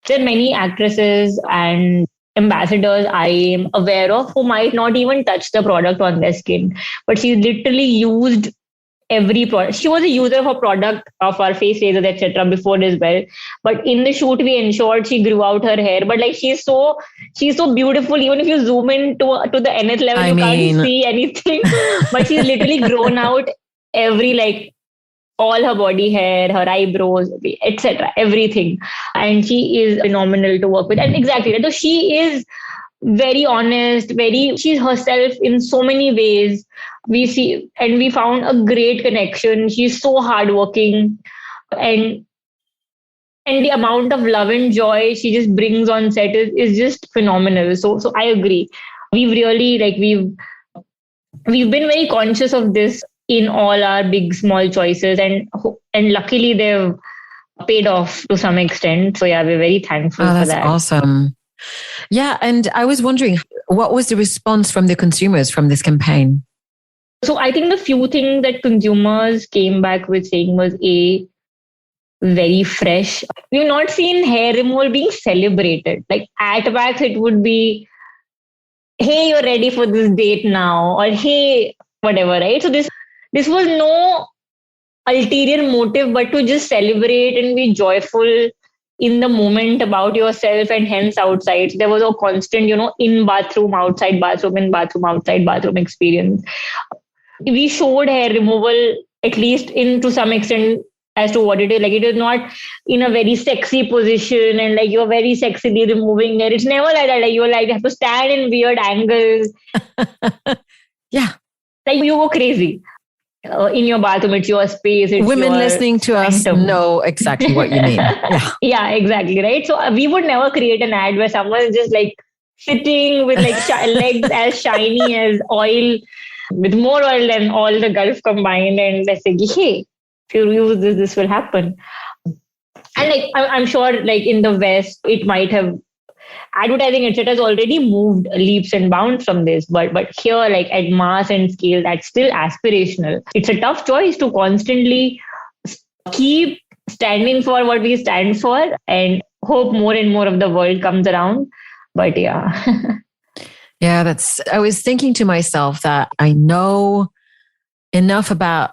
S2: there are many actresses and ambassadors I am aware of who might not even touch the product on their skin, but she literally used every product. She was a user of a product of our face razors, etc. before as well. But in the shoot, we ensured she grew out her hair. But like she's so beautiful. Even if you zoom in to the nth level, you can't see anything. But she's literally grown out every like all her body hair, her eyebrows, etc. Everything, and she is phenomenal to work with. And exactly, so she is very honest, she's herself in so many ways. We see and we found a great connection. She's so hardworking, and the amount of love and joy she just brings on set is just phenomenal. So I agree. We've really like we've been very conscious of this in all our big small choices, and luckily they've paid off to some extent. So yeah, we're very thankful for that.
S1: That's awesome. Yeah, and I was wondering, what was the response from the consumers from this campaign?
S2: So I think the few things that consumers came back with saying was very fresh. We've not seen hair removal being celebrated. Like at wax, it would be, hey, you're ready for this date now, or hey, whatever, right? So this was no ulterior motive, but to just celebrate and be joyful in the moment about yourself and hence outside. There was a constant, in bathroom, outside bathroom, in bathroom, outside bathroom experience. We showed hair removal, at least to some extent, as to what it is. Like it is not in a very sexy position and like you're very sexily removing hair. It's never like that. Like you're like, you have to stand in weird angles.
S1: Yeah.
S2: Like you go crazy. In your bathroom, it's your space. It's
S1: women
S2: your
S1: listening to us know exactly what you mean.
S2: Yeah, exactly, right? So we would never create an ad where someone is just like sitting with like legs as shiny as oil, with more oil than all the Gulf combined, and let's say, hey, if you use this will happen. And like I'm sure, like in the West, it might have advertising, etc., has already moved leaps and bounds from this. But here, like at mass and scale, that's still aspirational. It's a tough choice to constantly keep standing for what we stand for and hope more and more of the world comes around. But yeah.
S1: Yeah, I was thinking to myself that I know enough about,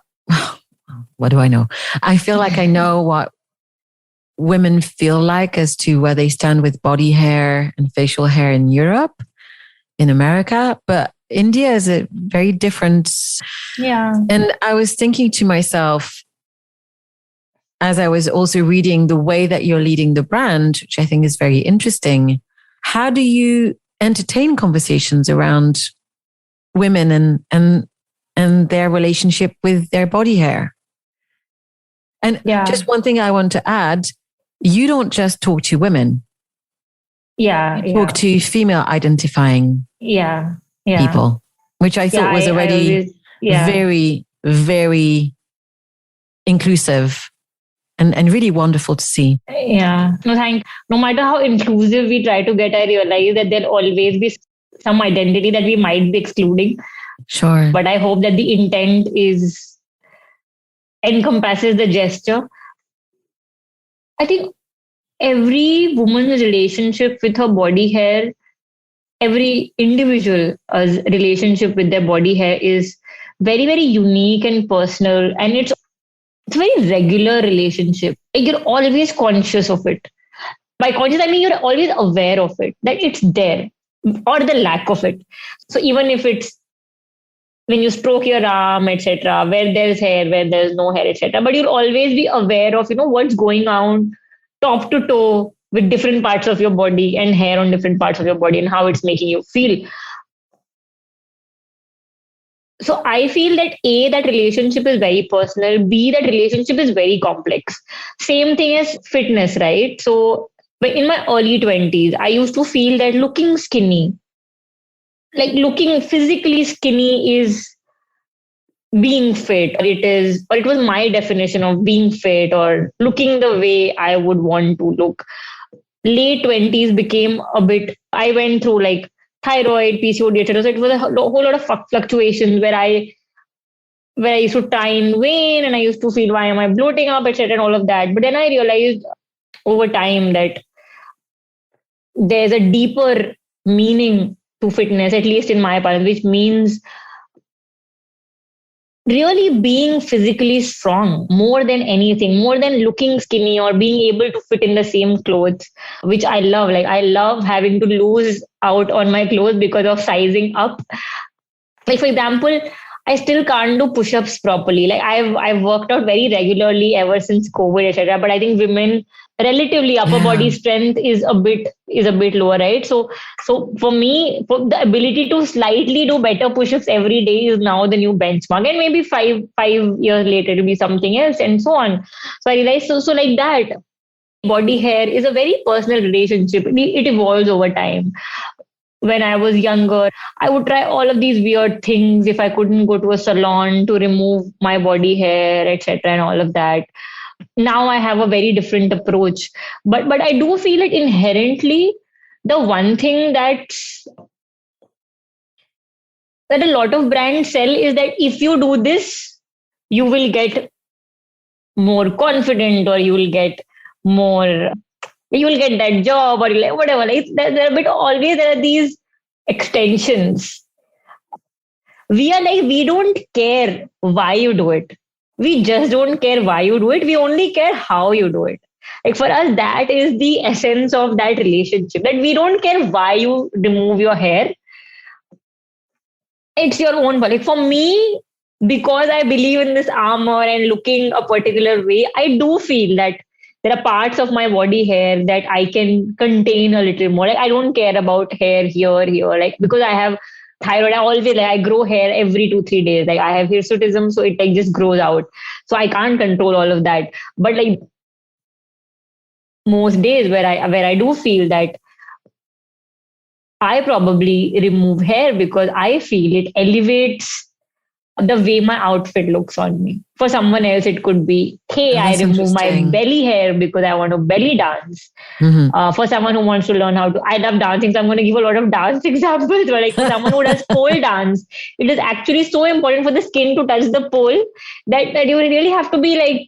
S1: what do I know? I feel like I know what women feel like as to where they stand with body hair and facial hair in Europe, in America, but India is a very different.
S2: Yeah.
S1: And I was thinking to myself, as I was also reading the way that you're leading the brand, which I think is very interesting, how do you entertain conversations around women and their relationship with their body hair? And just one thing I want to add, you don't just talk to women. You talk to female identifying people, which I thought was already very, very inclusive and really wonderful to see.
S2: Yeah. No matter how inclusive we try to get, I realize that there'll always be some identity that we might be excluding.
S1: Sure.
S2: But I hope that the intent encompasses the gesture. I think every woman's relationship with her body hair, every individual relationship with their body hair is very, very unique and personal. And it's a very regular relationship. Like you're always conscious of it. By conscious, I mean you're always aware of it, that it's there or the lack of it. So even if it's when you stroke your arm, etc., where there's hair, where there's no hair, etc., but you'll always be aware of, what's going on top to toe with different parts of your body and hair on different parts of your body and how it's making you feel. So I feel that A, that relationship is very personal. B, that relationship is very complex. Same thing as fitness, right? So in my early 20s, I used to feel that looking skinny, like looking physically skinny is being fit. Or it was my definition of being fit or looking the way I would want to look. Late 20s became a bit, I went through like thyroid, PCOD, etc. So it was a whole lot of fluctuations where I used to tie in vein and I used to feel, why am I bloating up, etc. and all of that. But then I realized over time that there's a deeper meaning to fitness, at least in my part, which means really being physically strong more than anything, more than looking skinny or being able to fit in the same clothes, which I love. Like I love having to lose out on my clothes because of sizing up. Like for example, I still can't do push-ups properly. Like I've worked out very regularly ever since COVID, etc. But I think women relatively upper body
S1: Yeah.
S2: strength is a bit lower, right? So for me, for the ability to slightly do better push-ups every day is now the new benchmark. And maybe five years later it'll be something else and so on. So I realized so like that. Body hair is a very personal relationship. It evolves over time. When I was younger, I would try all of these weird things if I couldn't go to a salon to remove my body hair, etc., and all of that. Now I have a very different approach, but I do feel it inherently. The one thing that a lot of brands sell is that if you do this, you will get more confident, or you will get more, you will get that job, or like whatever. Like but always there are these extensions. We don't care why you do it. We just don't care why you do it. We only care how you do it. Like for us, that is the essence of that relationship. That we don't care why you remove your hair. It's your own. Like for me, because I believe in this armor and looking a particular way, I do feel that there are parts of my body hair that I can contain a little more. Like I don't care about hair here. Like because I have thyroid, I grow hair every 2-3 days. Like I have hirsutism, so it like just grows out. So I can't control all of that. But like most days where I do feel that I probably remove hair because I feel it elevates the way my outfit looks on me. For someone else, it could be, hey,
S1: Oh,
S2: I
S1: that's
S2: remove my
S1: interesting.
S2: belly hair because I want to belly dance.
S1: Mm-hmm.
S2: For someone who wants to learn how to, I love dancing, so I'm going to give a lot of dance examples. But like for someone who does pole dance, it is actually so important for the skin to touch the pole that you really have to be like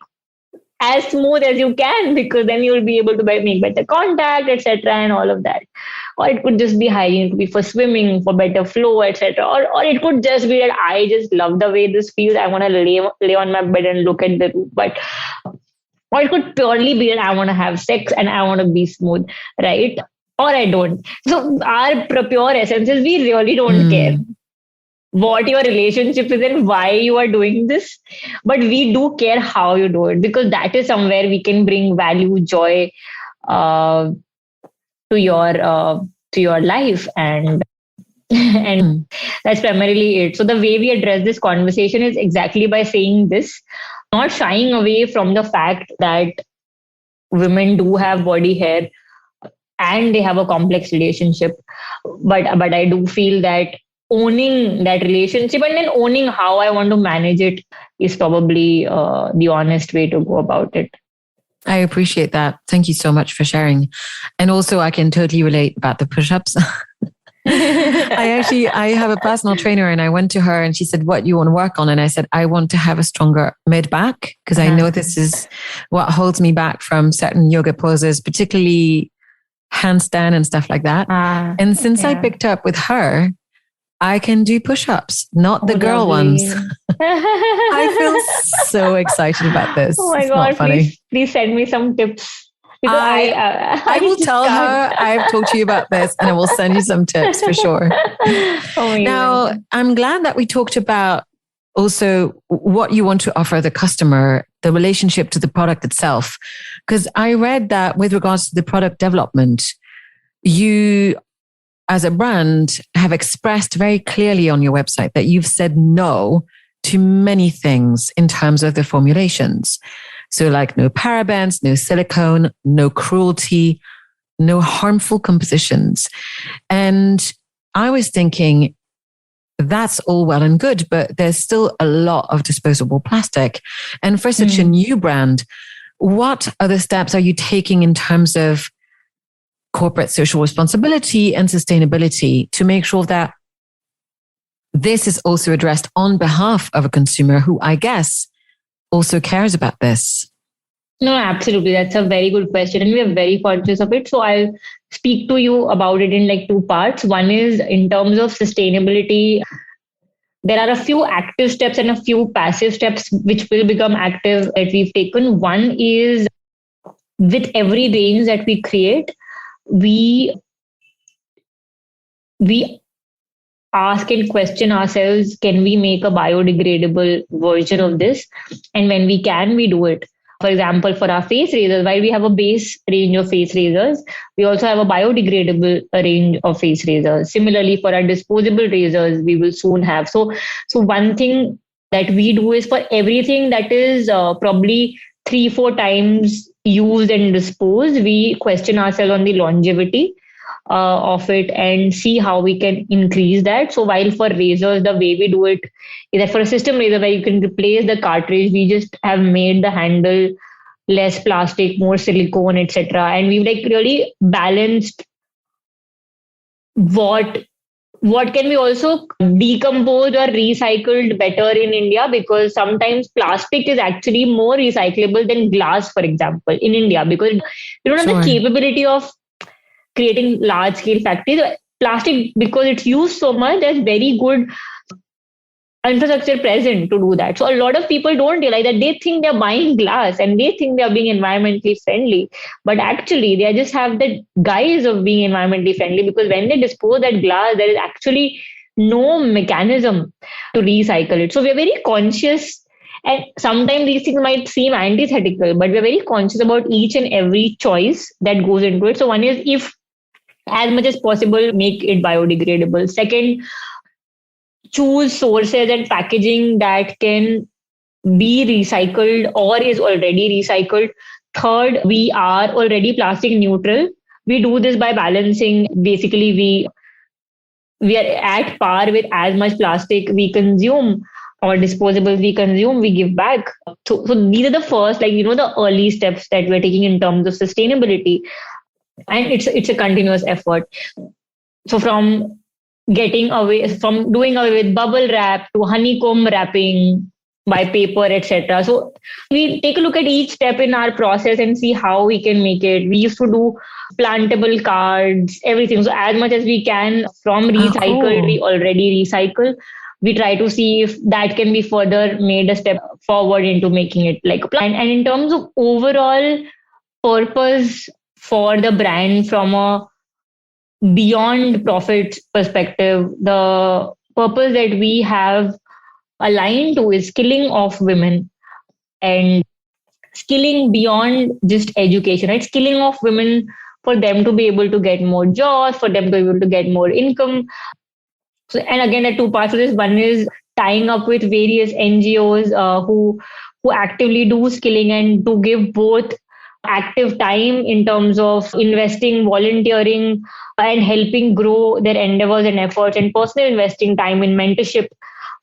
S2: as smooth as you can, because then you'll be able to make better contact, etc., and all of that. Or it could just be hygiene, it could be for swimming, for better flow, etc. Or it could just be that I just love the way this feels. I want to lay on my bed and look at the roof. But or it could purely be that I want to have sex and I want to be smooth, right? Or I don't. So our pure essence is we really don't care
S1: Mm.
S2: what your relationship is and why you are doing this, but we do care how you do it, because that is somewhere we can bring value, joy, uh, to your life, and
S1: Mm.
S2: that's primarily it. So the way we address this conversation is exactly by saying this, not shying away from the fact that women do have body hair and they have a complex relationship, but I do feel that owning that relationship and then owning how I want to manage it is probably the honest way to go about it.
S1: I appreciate that. Thank you so much for sharing. And also, I can totally relate about the push ups. I have a personal trainer and I went to her and she said, what do you want to work on? And I said, I want to have a stronger mid back because I know this is what holds me back from certain yoga poses, particularly handstand and stuff like that. And since I picked up with her, I can do push-ups, not the girl ones. I feel so excited about this.
S2: Oh my God, please send me some tips. Because
S1: I will tell her I've talked to you about this and I will send you some tips for sure. Now, I'm glad that we talked about also what you want to offer the customer, the relationship to the product itself. Because I read that with regards to the product development, you as a brand have expressed very clearly on your website that you've said no to many things in terms of the formulations. So like no parabens, no silicone, no cruelty, no harmful compositions. And I was thinking, that's all well and good, but there's still a lot of disposable plastic. And for such a new brand, what other steps are you taking in terms of corporate social responsibility and sustainability to make sure that this is also addressed on behalf of a consumer who, I guess, also cares about this?
S2: No, absolutely. That's a very good question. And we are very conscious of it. So I'll speak to you about it in like two parts. One is in terms of sustainability. There are a few active steps and a few passive steps which will become active that we've taken. One is with every range that we create, we ask and question ourselves, can we make a biodegradable version of this? And when we can, we do it. For example, for our face razors, while we have a base range of face razors, we also have a biodegradable range of face razors. Similarly, for our disposable razors, we will soon have. So one thing that we do is for everything that is probably 3-4 times used and disposed, we question ourselves on the longevity of it and see how we can increase that. So while for razors, the way we do it is that for a system razor where you can replace the cartridge, we just have made the handle less plastic, more silicone, etc. And we've like really balanced what can be also decomposed or recycled better in India, because sometimes plastic is actually more recyclable than glass, for example, in India, because you don't have the capability of creating large scale factories. Plastic, because it's used so much, there's very good infrastructure present to do that. So a lot of people don't realize that. They think they're buying glass and they think they're being environmentally friendly, but actually they just have the guise of being environmentally friendly, because when they dispose that glass, there is actually no mechanism to recycle it. So we're very conscious, and sometimes these things might seem antithetical, but we're very conscious about each and every choice that goes into it. So one is, if as much as possible, make it biodegradable. Second, choose sources and packaging that can be recycled or is already recycled. Third, we are already plastic neutral. We do this by balancing. Basically, we are at par with as much plastic we consume or disposables we consume, we give back. So these are the first, the early steps that we're taking in terms of sustainability. And it's a continuous effort. So from doing away with bubble wrap to honeycomb wrapping by paper, etc. So we take a look at each step in our process and see how we can make it. We used to do plantable cards, everything. So as much as we can from recycled, we already recycle. We try to see if that can be further made a step forward into making it like a plant. And in terms of overall purpose for the brand from a beyond profit perspective, the purpose that we have aligned to is skilling of women, and skilling beyond just education, right? Skilling of women for them to be able to get more jobs, for them to be able to get more income. So, and again, there are two parts of this. One is tying up with various NGOs who actively do skilling and to give both active time in terms of investing, volunteering, and helping grow their endeavors and efforts, and personal investing time in mentorship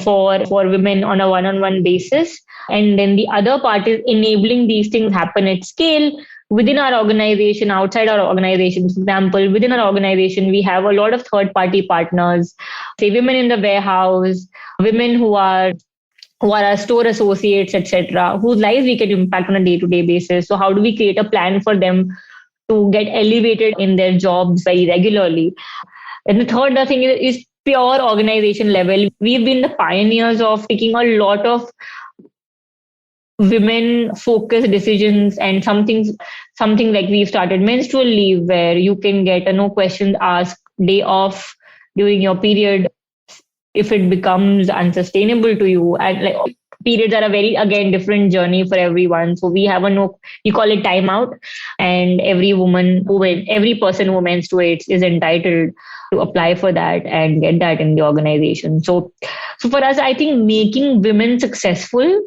S2: for women on a one-on-one basis. And then the other part is enabling these things happen at scale within our organization, outside our organization. For example, within our organization, we have a lot of third party partners, say women in the warehouse, women who are our store associates, etc., whose lives we can impact on a day-to-day basis. So how do we create a plan for them to get elevated in their jobs very regularly? And the third thing is pure organization level. We've been the pioneers of taking a lot of women focused decisions, and something like we've started menstrual leave, where you can get a no questions asked day off during your period if it becomes unsustainable to you. And like periods are a very, again, different journey for everyone. So we have we call it timeout, and every person who menstruates is entitled to apply for that and get that in the organization. So for us, I think making women successful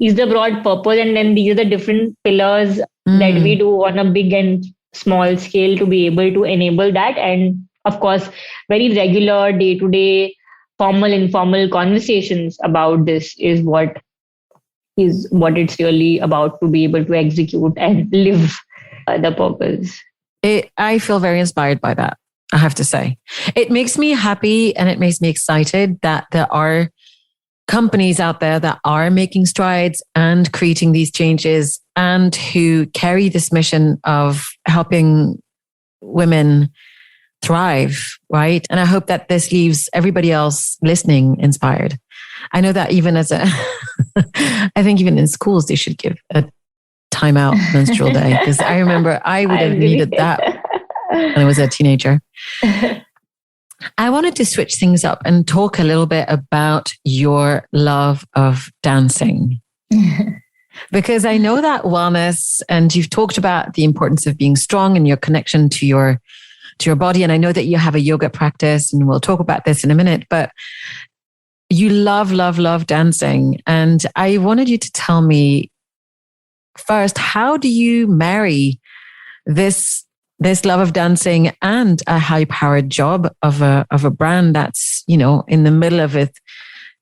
S2: is the broad purpose. And then these are the different pillars that we do on a big and small scale to be able to enable that. And of course, very regular day to day, formal, informal conversations about this is what it's really about, to be able to execute and live the purpose.
S1: I feel very inspired by that, I have to say. It makes me happy and it makes me excited that there are companies out there that are making strides and creating these changes and who carry this mission of helping women thrive, right? And I hope that this leaves everybody else listening inspired. I know that even I think even in schools, they should give a timeout menstrual day, because I remember I would have needed that when I was a teenager. I wanted to switch things up and talk a little bit about your love of dancing. Because I know that wellness, and you've talked about the importance of being strong and your connection to your body. And I know that you have a yoga practice, and we'll talk about this in a minute, but you love, love, love dancing. And I wanted you to tell me first, how do you marry this love of dancing and a high-powered job of a brand that's, in the middle of a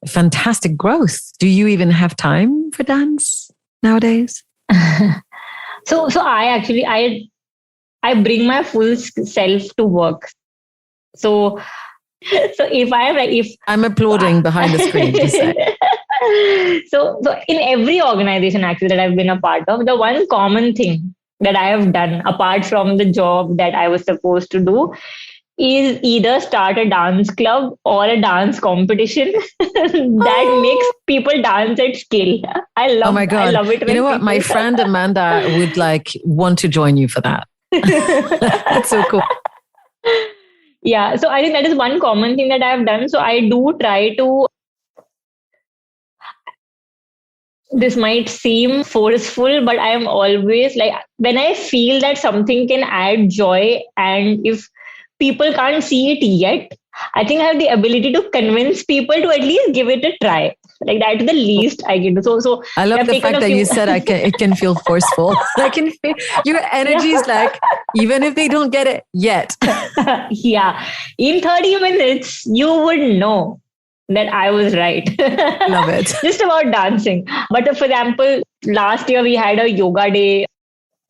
S1: fantastic growth? Do you even have time for dance nowadays?
S2: So I bring my full self to work. So if
S1: I'm applauding behind the screen, just say.
S2: So in every organization actually that I've been a part of, the one common thing that I have done apart from the job that I was supposed to do is either start a dance club or a dance competition that makes people dance at scale.
S1: Oh my God.
S2: I love it.
S1: You know what? My friend Amanda would want to join you for that. That's so cool.
S2: Yeah. So I think that is one common thing that I have done. So I do try to, this might seem forceful, but I am always like, when I feel that something can add joy, and if people can't see it yet, I think I have the ability to convince people to at least give it a try. Like that's the least I can do. So
S1: I love the fact that you said it can feel forceful. I can feel your energy is even if they don't get it yet.
S2: Yeah. In 30 minutes, you would know that I was right.
S1: Love it.
S2: Just about dancing. But for example, last year we had a yoga day,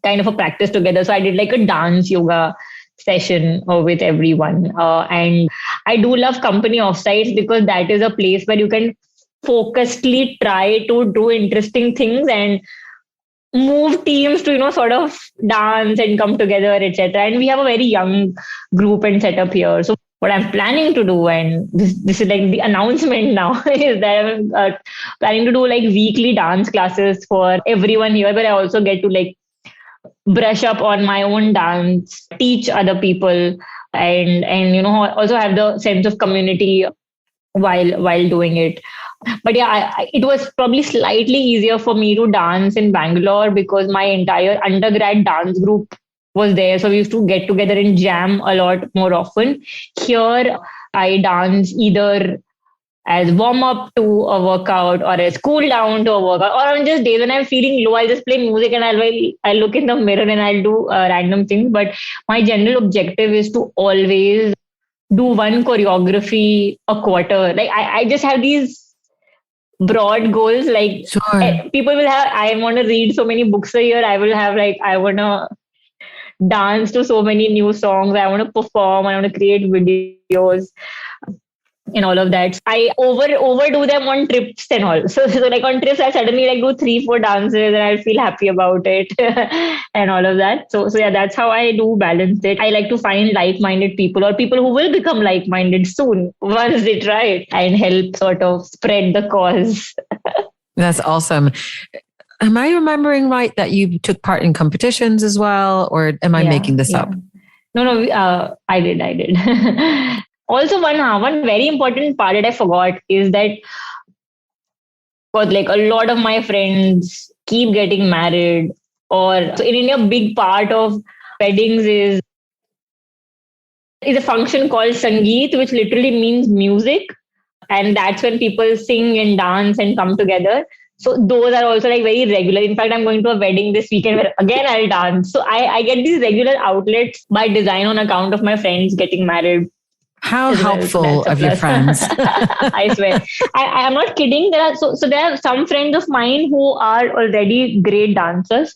S2: kind of a practice together. So I did a dance yoga session with everyone. And I do love company offsites, because that is a place where you can focusedly try to do interesting things and move teams to sort of dance and come together, etc. And we have a very young group and setup here. So what I'm planning to do, and this is the announcement now, is that I'm planning to do weekly dance classes for everyone here, but I also get to brush up on my own dance, teach other people, and also have the sense of community while doing it. But yeah, it was probably slightly easier for me to dance in Bangalore because my entire undergrad dance group was there. So we used to get together and jam a lot more often. Here, I dance either as warm up to a workout or as cool down to a workout, or on just days when I'm feeling low, I'll just play music and I'll look in the mirror and I'll do random things. But my general objective is to always do one choreography a quarter. I just have these broad goals. Like
S1: Sure.
S2: people will have, I want to read so many books a year. I will have like, I want to dance to so many new songs. I want to perform. I want to create videos and all of that. I overdo them on trips and all. So like on trips, I suddenly like do 3-4 dances and I feel happy about it and all of that. So yeah, that's how I do balance it. I like to find like-minded people or people who will become like-minded soon once they try it and help sort of spread the cause.
S1: That's awesome. Am I remembering right that you took part in competitions as well, or am I making this up?
S2: No, I did. Also, one very important part that I forgot is that, like a lot of my friends keep getting married, or so in India, a big part of weddings is a function called Sangeet, which literally means music, and that's when people sing and dance and come together. So those are also like very regular. In fact, I'm going to a wedding this weekend where again I'll dance. So I get these regular outlets by design on account of my friends getting married.
S1: How
S2: Well.
S1: helpful
S2: So
S1: of your friends.
S2: I swear. I'm not kidding. So there are some friends of mine who are already great dancers.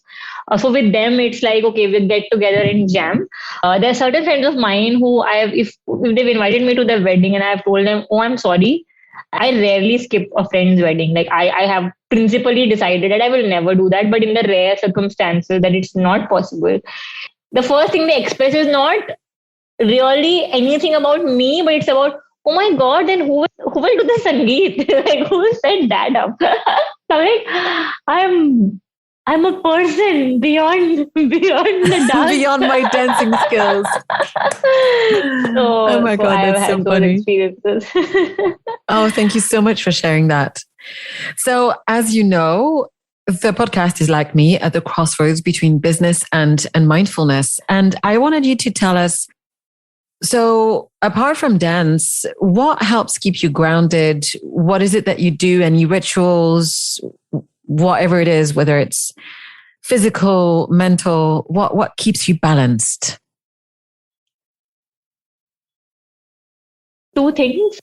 S2: So with them, it's like, okay, we get together and jam. There are certain friends of mine who if they've invited me to their wedding and I've told them, oh, I'm sorry, I rarely skip a friend's wedding. Like I have principally decided that I will never do that. But in the rare circumstances that it's not possible, the first thing they express is not really anything about me, but it's about, oh my god, then who will do the sangeet? Like who set that up? I'm like, I'm a person beyond the dance.
S1: Beyond my dancing skills. Oh my God,
S2: I've
S1: that's so
S2: had those
S1: funny.
S2: experiences.
S1: Oh, thank you so much for sharing that. So, as you know, the podcast is like me at the crossroads between business and mindfulness. And I wanted you to tell us, so apart from dance, what helps keep you grounded? What is it that you do? Any rituals, whatever it is, whether it's physical, mental, what keeps you balanced?
S2: Two things.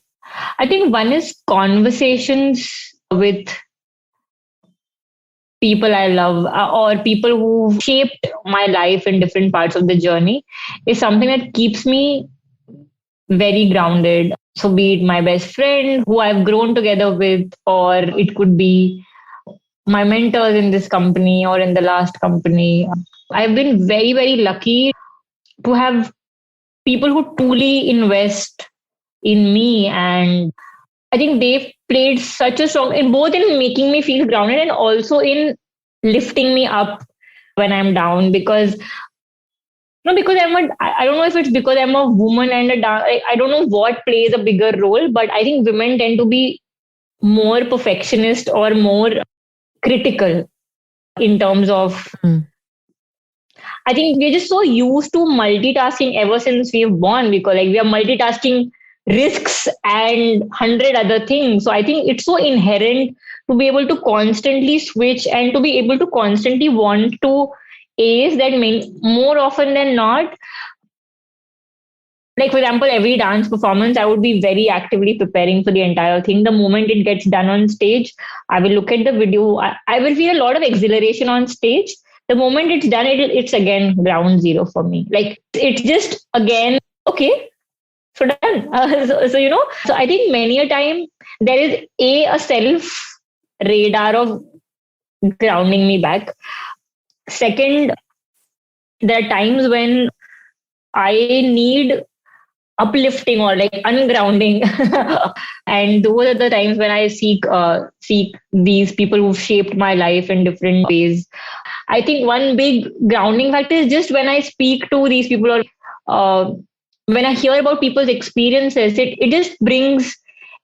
S2: I think one is conversations with people I love, or people who shaped my life in different parts of the journey, is something that keeps me very grounded. So be it my best friend who I've grown together with, or it could be my mentors in this company or in the last company. I've been very, very lucky to have people who truly invest in me, and I think they've played such a strong in both in making me feel grounded and also in lifting me up when I'm down. Because no, because I don't know if it's because I'm a woman and I don't know what plays a bigger role, but I think women tend to be more perfectionist or more critical in terms of. I think we're just so used to multitasking ever since we've born, because like we are multitasking risks and 100 other things. So I think it's so inherent to be able to constantly switch and to be able to constantly want to ace that more often than not. Like, for example, every dance performance, I would be very actively preparing for the entire thing. The moment it gets done on stage, I will look at the video. I will feel a lot of exhilaration on stage. The moment it's done, it's again ground zero for me. Like, it's just again, okay, so done. So I think many a time there is a self radar of grounding me back. Second, there are times when I need uplifting or like ungrounding, and those are the times when I seek these people who've shaped my life in different ways. I think one big grounding factor is just when I speak to these people, or when I hear about people's experiences, it just brings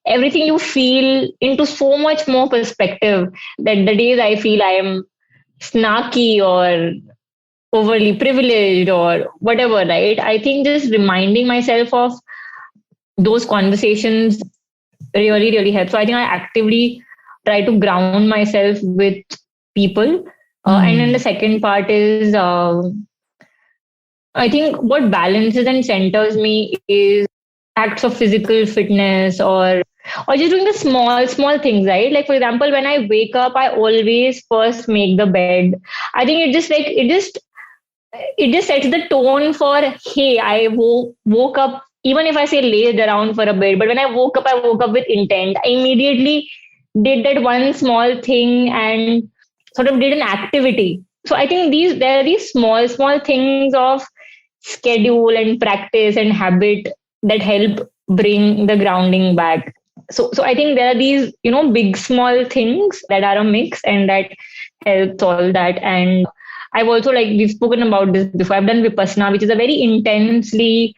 S2: everything you feel into so much more perspective. That the days I feel I am snarky or overly privileged or whatever, right? I think just reminding myself of those conversations really, really helps. So I think I actively try to ground myself with people. And then the second part is, I think what balances and centers me is acts of physical fitness, or just doing the small things, right? Like for example, when I wake up, I always first make the bed. I think it just sets the tone for, hey, I woke up. Even if I say lazed around for a bit, but when I woke up with intent. I immediately did that one small thing and sort of did an activity. So I think there are these small things of schedule and practice and habit that help bring the grounding back. So I think there are these, big small things that are a mix and that helps all that. And I've also, like, we've spoken about this before, I've done Vipassana, which is a very intensely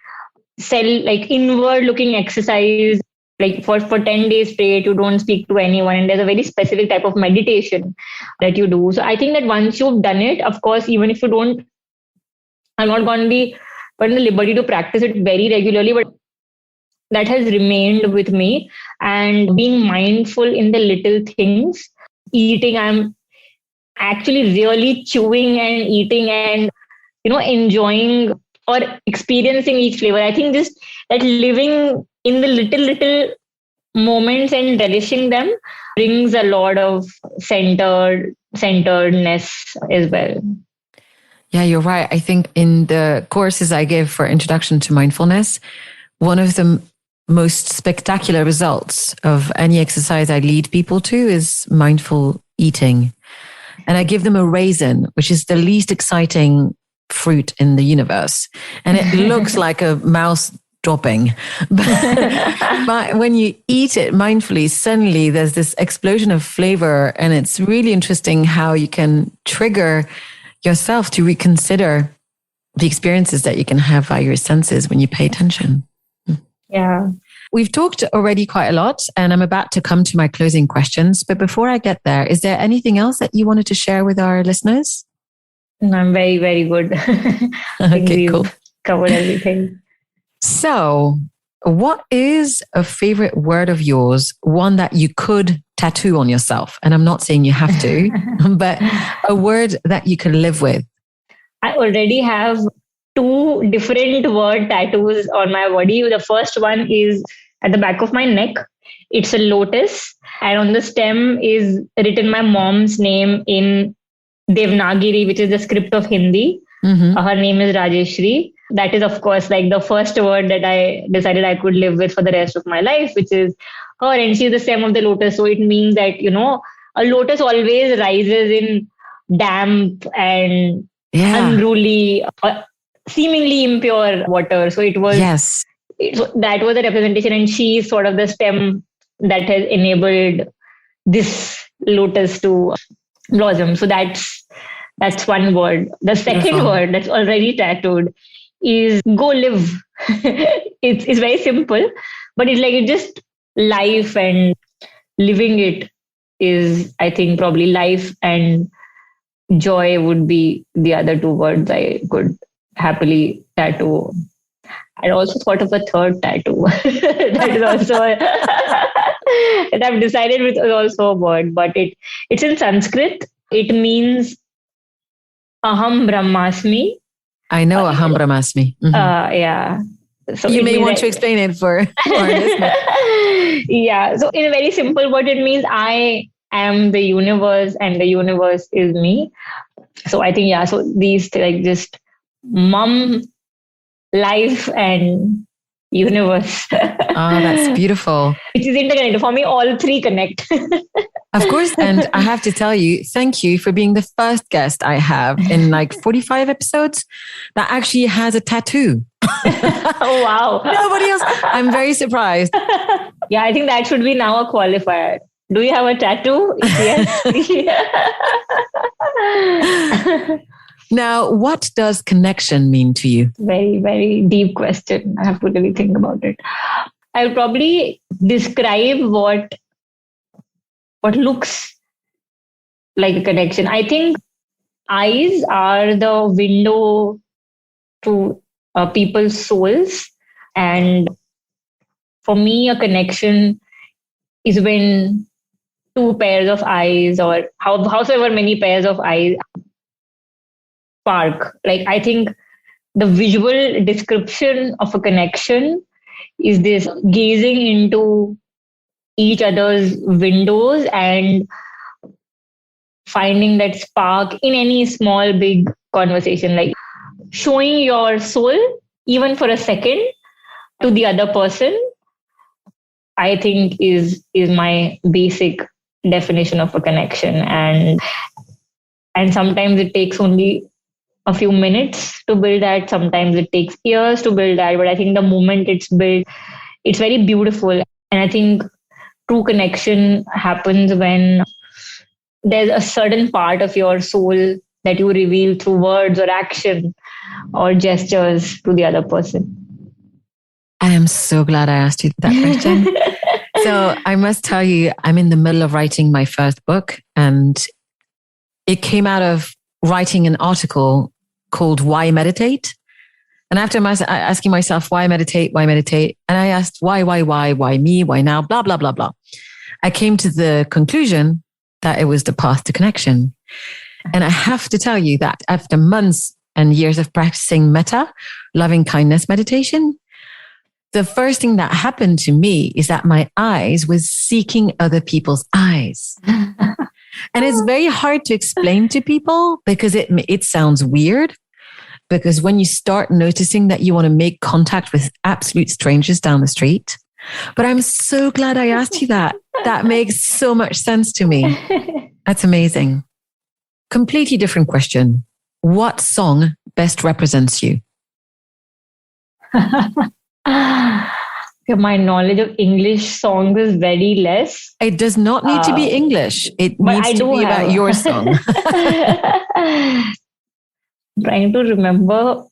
S2: like inward looking exercise. Like for 10 days straight, you don't speak to anyone. And there's a very specific type of meditation that you do. So I think that once you've done it, of course, even if you don't, I'm not going to be given the liberty to practice it very regularly, but that has remained with me. And being mindful in the little things, eating, I'm actually really chewing and eating and, enjoying or experiencing each flavor. I think just that living in the little moments and relishing them brings a lot of centeredness as well.
S1: Yeah, you're right. I think in the courses I give for Introduction to Mindfulness, one of the most spectacular results of any exercise I lead people to is mindful eating. And I give them a raisin, which is the least exciting fruit in the universe. And it looks like a mouse dropping. But when you eat it mindfully, suddenly there's this explosion of flavor. And it's really interesting how you can trigger yourself to reconsider the experiences that you can have via your senses when you pay attention.
S2: Yeah.
S1: We've talked already quite a lot, and I'm about to come to my closing questions. But before I get there, is there anything else that you wanted to share with our listeners?
S2: I'm very, very good.
S1: Okay, cool.
S2: Covered everything.
S1: So, what is a favorite word of yours, one that you could tattoo on yourself? And I'm not saying you have to, but a word that you can live with.
S2: I already have 2 different word tattoos on my body. The first one is at the back of my neck. It's a lotus, and on the stem is written my mom's name in Devanagari, which is the script of Hindi. Mm-hmm. Her name is Rajeshri. That is, of course, like the first word that I decided I could live with for the rest of my life, which is her. And she's the stem of the lotus. So it means that, a lotus always rises in damp and unruly, seemingly impure water. So it was, that was a representation. And she is sort of the stem that has enabled this lotus to blossom. So that's one word. The second word that's already tattooed is go live. It's very simple, but it's just life, and living it is, I think, probably life, and joy would be the other 2 words I could happily tattoo. I also thought of a third tattoo that is also that I've decided with is also a word, but it's in Sanskrit. It means Aham Brahmasmi.
S1: I know Aham Brahmasmi. Mm-hmm.
S2: Yeah. So
S1: you may want to explain it for our listeners.
S2: Yeah. So in a very simple word, it means I am the universe and the universe is me. So I think, so these just mom, life, and universe.
S1: That's beautiful.
S2: Which is interconnected. For me, all 3 connect.
S1: Of course. And I have to tell you, thank you for being the first guest I have in 45 episodes that actually has a tattoo.
S2: Oh, wow.
S1: Nobody else. I'm very surprised.
S2: Yeah, I think that should be now a qualifier. Do you have a tattoo? Yes.
S1: Now, what does connection mean to you?
S2: Very, very deep question. I have to really think about it. I'll probably describe what looks like a connection. I think eyes are the window to people's souls. And for me, a connection is when 2 pairs of eyes, or however many pairs of eyes, spark. I think the visual description of a connection is this gazing into each other's windows and finding that spark in any small, big conversation, like showing your soul, even for a second, to the other person, I think is my basic definition of a connection. And sometimes it takes only a few minutes to build that. Sometimes it takes years to build that. But I think the moment it's built, it's very beautiful. And I think true connection happens when there's a certain part of your soul that you reveal through words or action or gestures to the other person.
S1: I am so glad I asked you that question. So I must tell you, I'm in the middle of writing my first book, and it came out of writing an article called Why Meditate? And after asking myself, why meditate? Why meditate? And I asked, why me? Why now? Blah, blah, blah, blah. I came to the conclusion that it was the path to connection. And I have to tell you that after months and years of practicing metta, loving kindness meditation, the first thing that happened to me is that my eyes was seeking other people's eyes. And it's very hard to explain to people because it sounds weird. Because when you start noticing that you want to make contact with absolute strangers down the street, but I'm so glad I asked you that. That makes so much sense to me. That's amazing. Completely different question. What song best represents you?
S2: My knowledge of English songs is very less.
S1: It does not need to be English. It needs to be about your song.
S2: Trying to remember,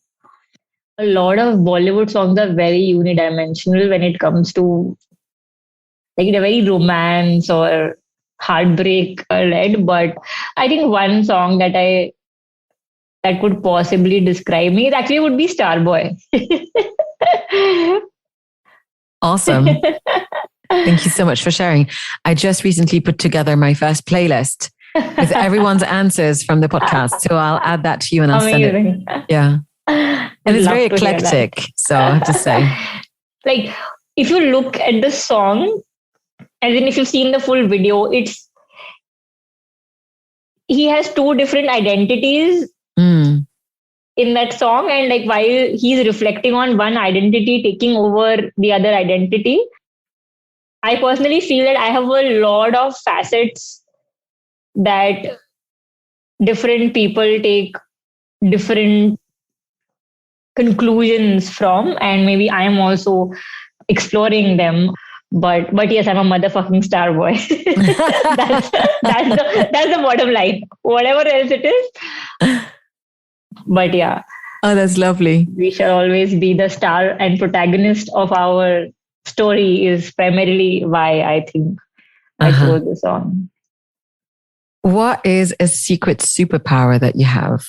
S2: a lot of Bollywood songs are very unidimensional when it comes to, like, they're very romance or heartbreak led. But I think one song that could possibly describe me, it actually would be Starboy.
S1: Awesome. Thank you so much for sharing. I just recently put together my first playlist with everyone's answers from the podcast. So I'll add that to you and I'll send it. Yeah. And it's very eclectic. So I have to say.
S2: Like, if you look at the song, and then if you've seen the full video, he has two different identities in that song. And like, while he's reflecting on one identity taking over the other identity, I personally feel that I have a lot of facets that different people take different conclusions from, and maybe I'm also exploring them. But yes, I'm a motherfucking star boy. that's the bottom line. Whatever else it is. But yeah.
S1: Oh, that's lovely.
S2: We shall always be the star and protagonist of our story is primarily why I think I chose this song.
S1: What is a secret superpower that you have?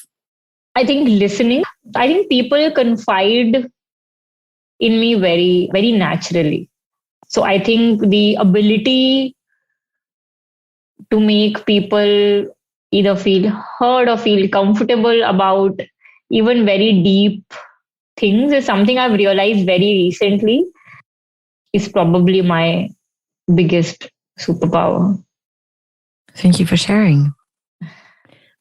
S2: I think listening. I think people confide in me very, very naturally. So I think the ability to make people either feel heard or feel comfortable about even very deep things is something I've realized very recently is probably my biggest superpower.
S1: Thank you for sharing.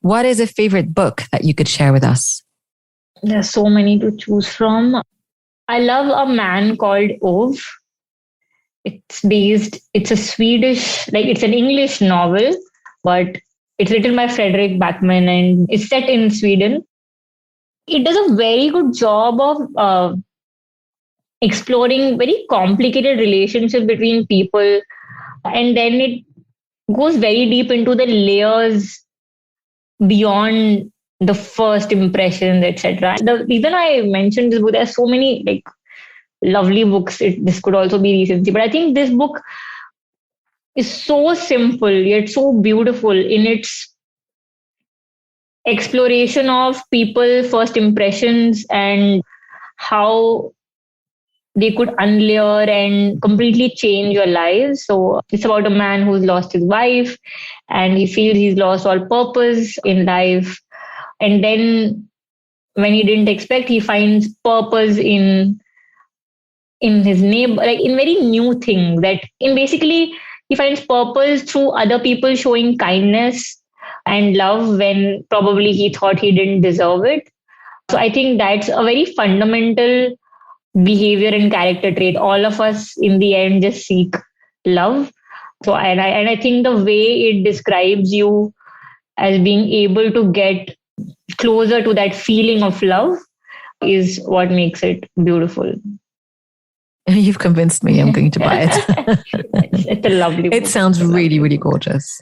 S1: What is a favorite book that you could share with us?
S2: There's so many to choose from. I love A Man Called Ove. It's a Swedish, like it's an English novel, but it's written by Frederick Backman and it's set in Sweden. It does a very good job of exploring very complicated relationships between people. And then it goes very deep into the layers beyond the first impressions, etc. The reason I mentioned this book, there are so many like lovely books. This could also be recency, but I think this book is so simple yet so beautiful in its exploration of people first impressions and how they could unlayer and completely change your lives. So it's about a man who's lost his wife and he feels he's lost all purpose in life. And then when he didn't expect, he finds purpose in in his neighbor, like in very new things, that in basically he finds purpose through other people showing kindness and love when probably he thought he didn't deserve it. So I think that's a very fundamental behavior and character trait. All of us in the end just seek love. So and I think the way it describes you as being able to get closer to that feeling of love is what makes it beautiful.
S1: You've convinced me. I'm going to buy it.
S2: It's a lovely book.
S1: It sounds really, really gorgeous.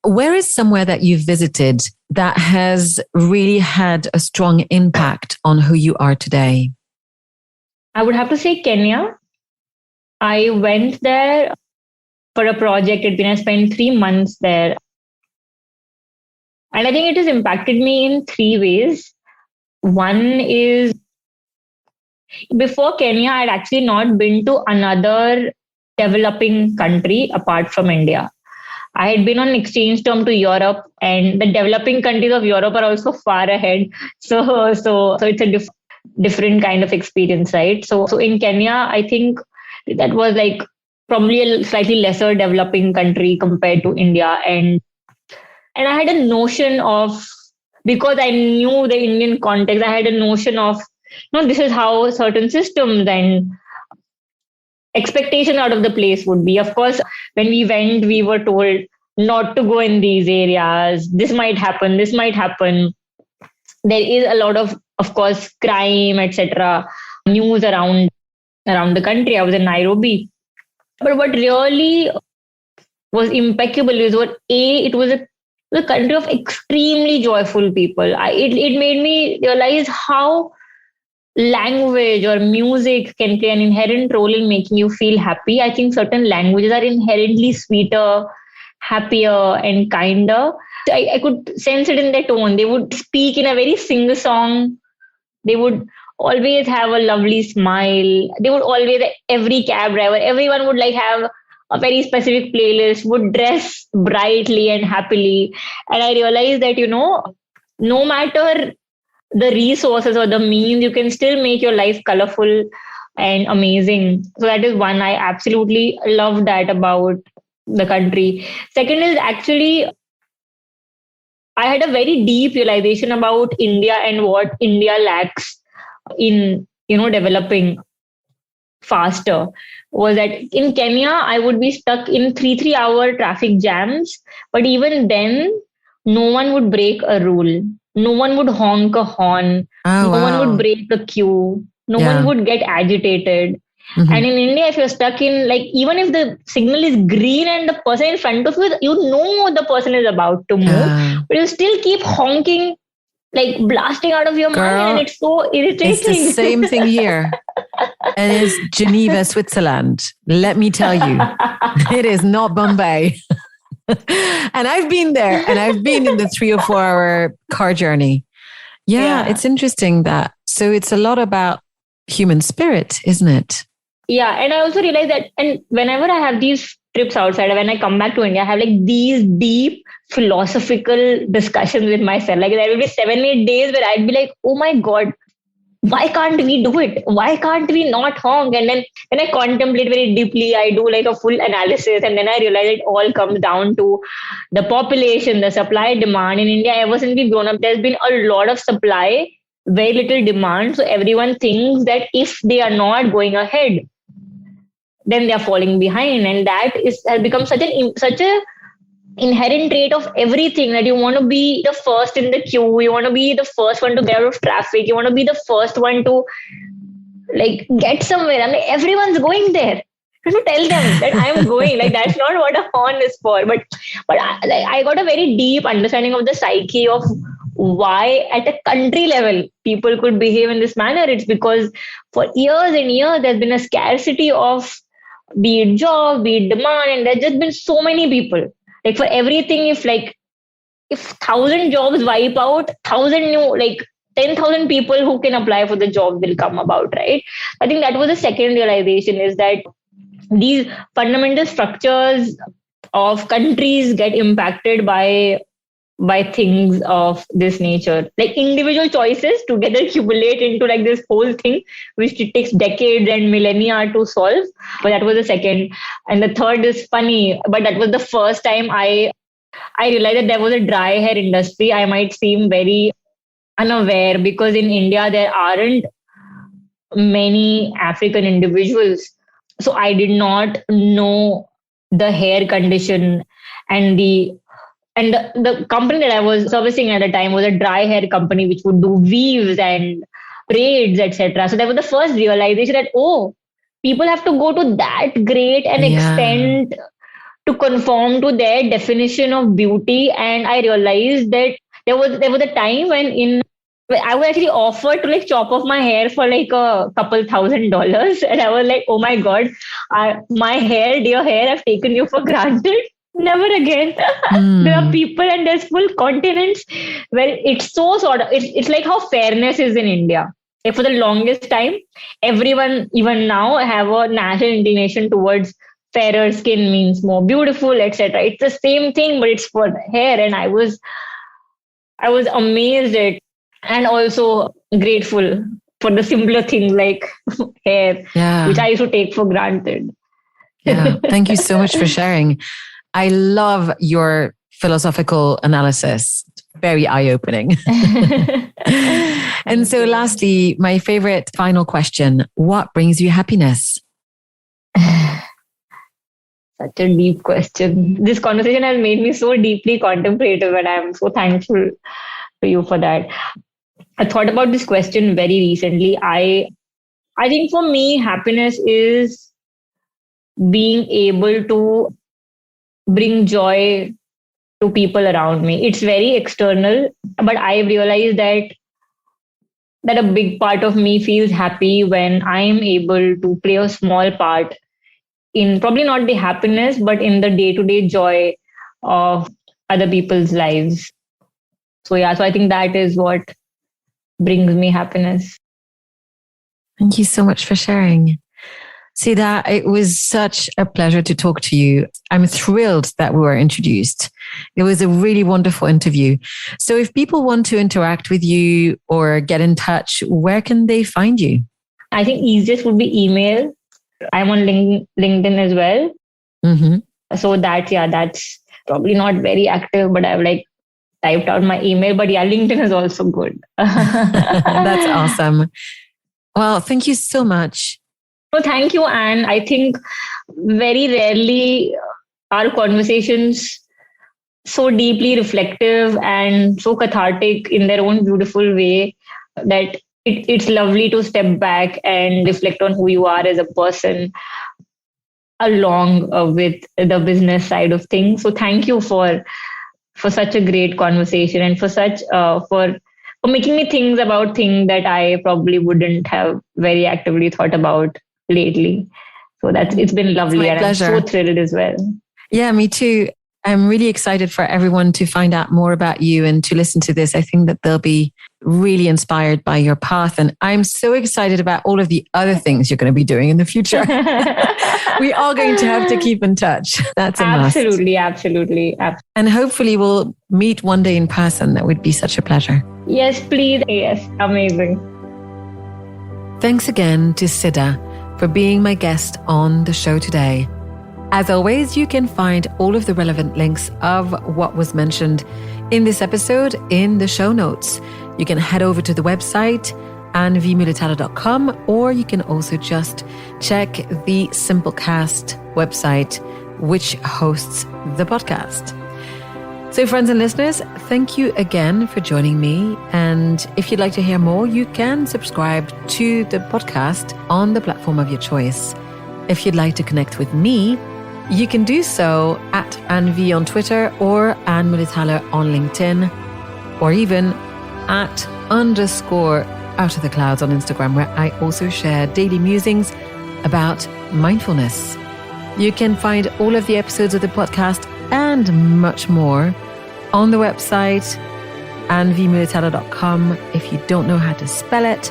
S1: Where is somewhere that you've visited that has really had a strong impact on who you are today?
S2: I would have to say Kenya. I went there for a project. I spent 3 months there. And I think it has impacted me in three ways. One is, before Kenya, I'd actually not been to another developing country apart from India. I had been on exchange term to Europe, and the developing countries of Europe are also far ahead. So it's a different kind of experience, right? So in Kenya, I think that was like probably a slightly lesser developing country compared to India, and I had a notion of, because I knew the Indian context, I had a notion of, this is how certain systems and expectation out of the place would be. Of course, when we went, we were told not to go in these areas. This might happen. This might happen. There is a lot of course, crime, etc. News around the country. I was in Nairobi, but what really was impeccable is it was a country of extremely joyful people. It made me realize how language or music can play an inherent role in making you feel happy. I think certain languages are inherently sweeter, happier, and kinder. I could sense it in their tone. They would speak in a very sing-song. They would always have a lovely smile. They would always, every cab driver, everyone would like have a very specific playlist, would dress brightly and happily. And I realized that, no matter the resources or the means, you can still make your life colorful and amazing. So that is one. I absolutely love that about the country. Second is actually, I had a very deep realization about India and what India lacks in, developing faster. Was that in Kenya, I would be stuck in 3 hour traffic jams. But even then, no one would break a rule. No one would honk a horn.
S1: Oh,
S2: no
S1: wow.
S2: one would break a queue. No one would get agitated.
S1: Mm-hmm.
S2: And in India, if you're stuck in, like, even if the signal is green and the person in front of you, the person is about to move, but you still keep honking, like blasting out of your mind, and it's so irritating.
S1: It's the same thing here. And it's Geneva, Switzerland. Let me tell you, it is not Bombay. And I've been there, and I've been in the 3 or 4 hour car journey. Yeah, it's interesting that. So it's a lot about human spirit, isn't it?
S2: Yeah. And I also realized that, and whenever I have these trips outside, when I come back to India, I have like these deep philosophical discussions with myself. Like there will be 7-8 days where I'd be like, oh my God, why can't we do it? Why can't we not honk? And then when I contemplate very deeply, I do like a full analysis. And then I realize it all comes down to the population, the supply demand. In India, ever since we've grown up, there's been a lot of supply, very little demand. So everyone thinks that if they are not going ahead, then they're falling behind. And that has become such a inherent trait of everything, that you want to be the first in the queue, you want to be the first one to get out of traffic, you want to be the first one to like get somewhere. I mean, everyone's going there. To tell them that I'm going, like that's not what a horn is for. But I got a very deep understanding of the psyche of why at a country level people could behave in this manner. It's because for years and years there's been a scarcity of, be it job, be it demand, and there's just been so many people. Like for everything, if 1,000 jobs wipe out, 1,000 new, like 10,000 people who can apply for the job will come about, right? I think that was the second realization, is that these fundamental structures of countries get impacted by by things of this nature. Like individual choices together accumulate into like this whole thing, which it takes decades and millennia to solve. But that was the second. And the third is funny, but that was the first time I realized that there was a dry hair industry. I might seem very unaware because in India there aren't many African individuals. So I did not know the hair condition and the company that I was servicing at the time was a dry hair company which would do weaves and braids, etc. So that was the first realization that people have to go to that great an extent to conform to their definition of beauty. And I realized that there was a time when I was actually offered to like chop off my hair for like a couple $1,000, and I was like, oh my god, my hair, dear hair, I've taken you for granted. Never again. There are people and there's full continents where it's so sort of it's like how fairness is in India. Like for the longest time, everyone even now have a national inclination towards fairer skin means more beautiful, etc. It's the same thing, but it's for hair. And I was amazed at and also grateful for the simpler things like hair, which I used to take for granted.
S1: Yeah. Thank you so much for sharing. I love your philosophical analysis. Very eye-opening. And so lastly, my favorite final question, what brings you happiness?
S2: Such a deep question. This conversation has made me so deeply contemplative, and I'm so thankful to you for that. I thought about this question very recently. I think for me, happiness is being able to bring joy to people around me. It's very external, but I realized that a big part of me feels happy when I am able to play a small part in probably not the happiness, but in the day-to-day joy of other people's lives. So I think that is what brings me happiness.
S1: Thank you so much for sharing. Siddha, it was such a pleasure to talk to you. I'm thrilled that we were introduced. It was a really wonderful interview. So if people want to interact with you or get in touch, where can they find you?
S2: I think easiest would be email. I'm on LinkedIn as well. Mm-hmm. So that's probably not very active, but I've like typed out my email. But LinkedIn is also good.
S1: That's awesome. Well, thank you so much.
S2: No, thank you, Anne. I think very rarely are conversations so deeply reflective and so cathartic in their own beautiful way that it's lovely to step back and reflect on who you are as a person along with the business side of things. So thank you for such a great conversation and for making me think about things that I probably wouldn't have very actively thought about lately. So it's been lovely, and pleasure. I'm so thrilled as well.
S1: Yeah, me too. I'm really excited for everyone to find out more about you and to listen to this. I think that they'll be really inspired by your path. And I'm so excited about all of the other things you're going to be doing in the future. We are going to have to keep in touch. That's a must.
S2: Absolutely.
S1: And hopefully we'll meet one day in person. That would be such a pleasure.
S2: Yes, please. Yes, amazing.
S1: Thanks again to Siddha for being my guest on the show today. As always, you can find all of the relevant links of what was mentioned in this episode in the show notes. You can head over to the website anvmulatalo.com, or you can also just check the Simplecast website, which hosts the podcast. So friends and listeners, thank you again for joining me. And if you'd like to hear more, you can subscribe to the podcast on the platform of your choice. If you'd like to connect with me, you can do so at AnV on Twitter or Anne Mulatalo on LinkedIn, or even at _out of the clouds on Instagram, where I also share daily musings about mindfulness. You can find all of the episodes of the podcast and much more on the website anvmulatalo.com. If you don't know how to spell it,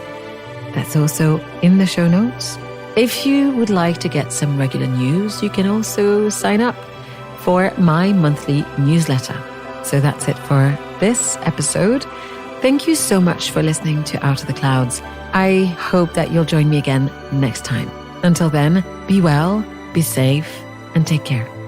S1: that's also in the show notes. If you would like to get some regular news, you can also sign up for my monthly newsletter. So that's it for this episode. Thank you so much for listening to Out of the Clouds. I hope that you'll join me again next time. Until then, be well, be safe, and take care.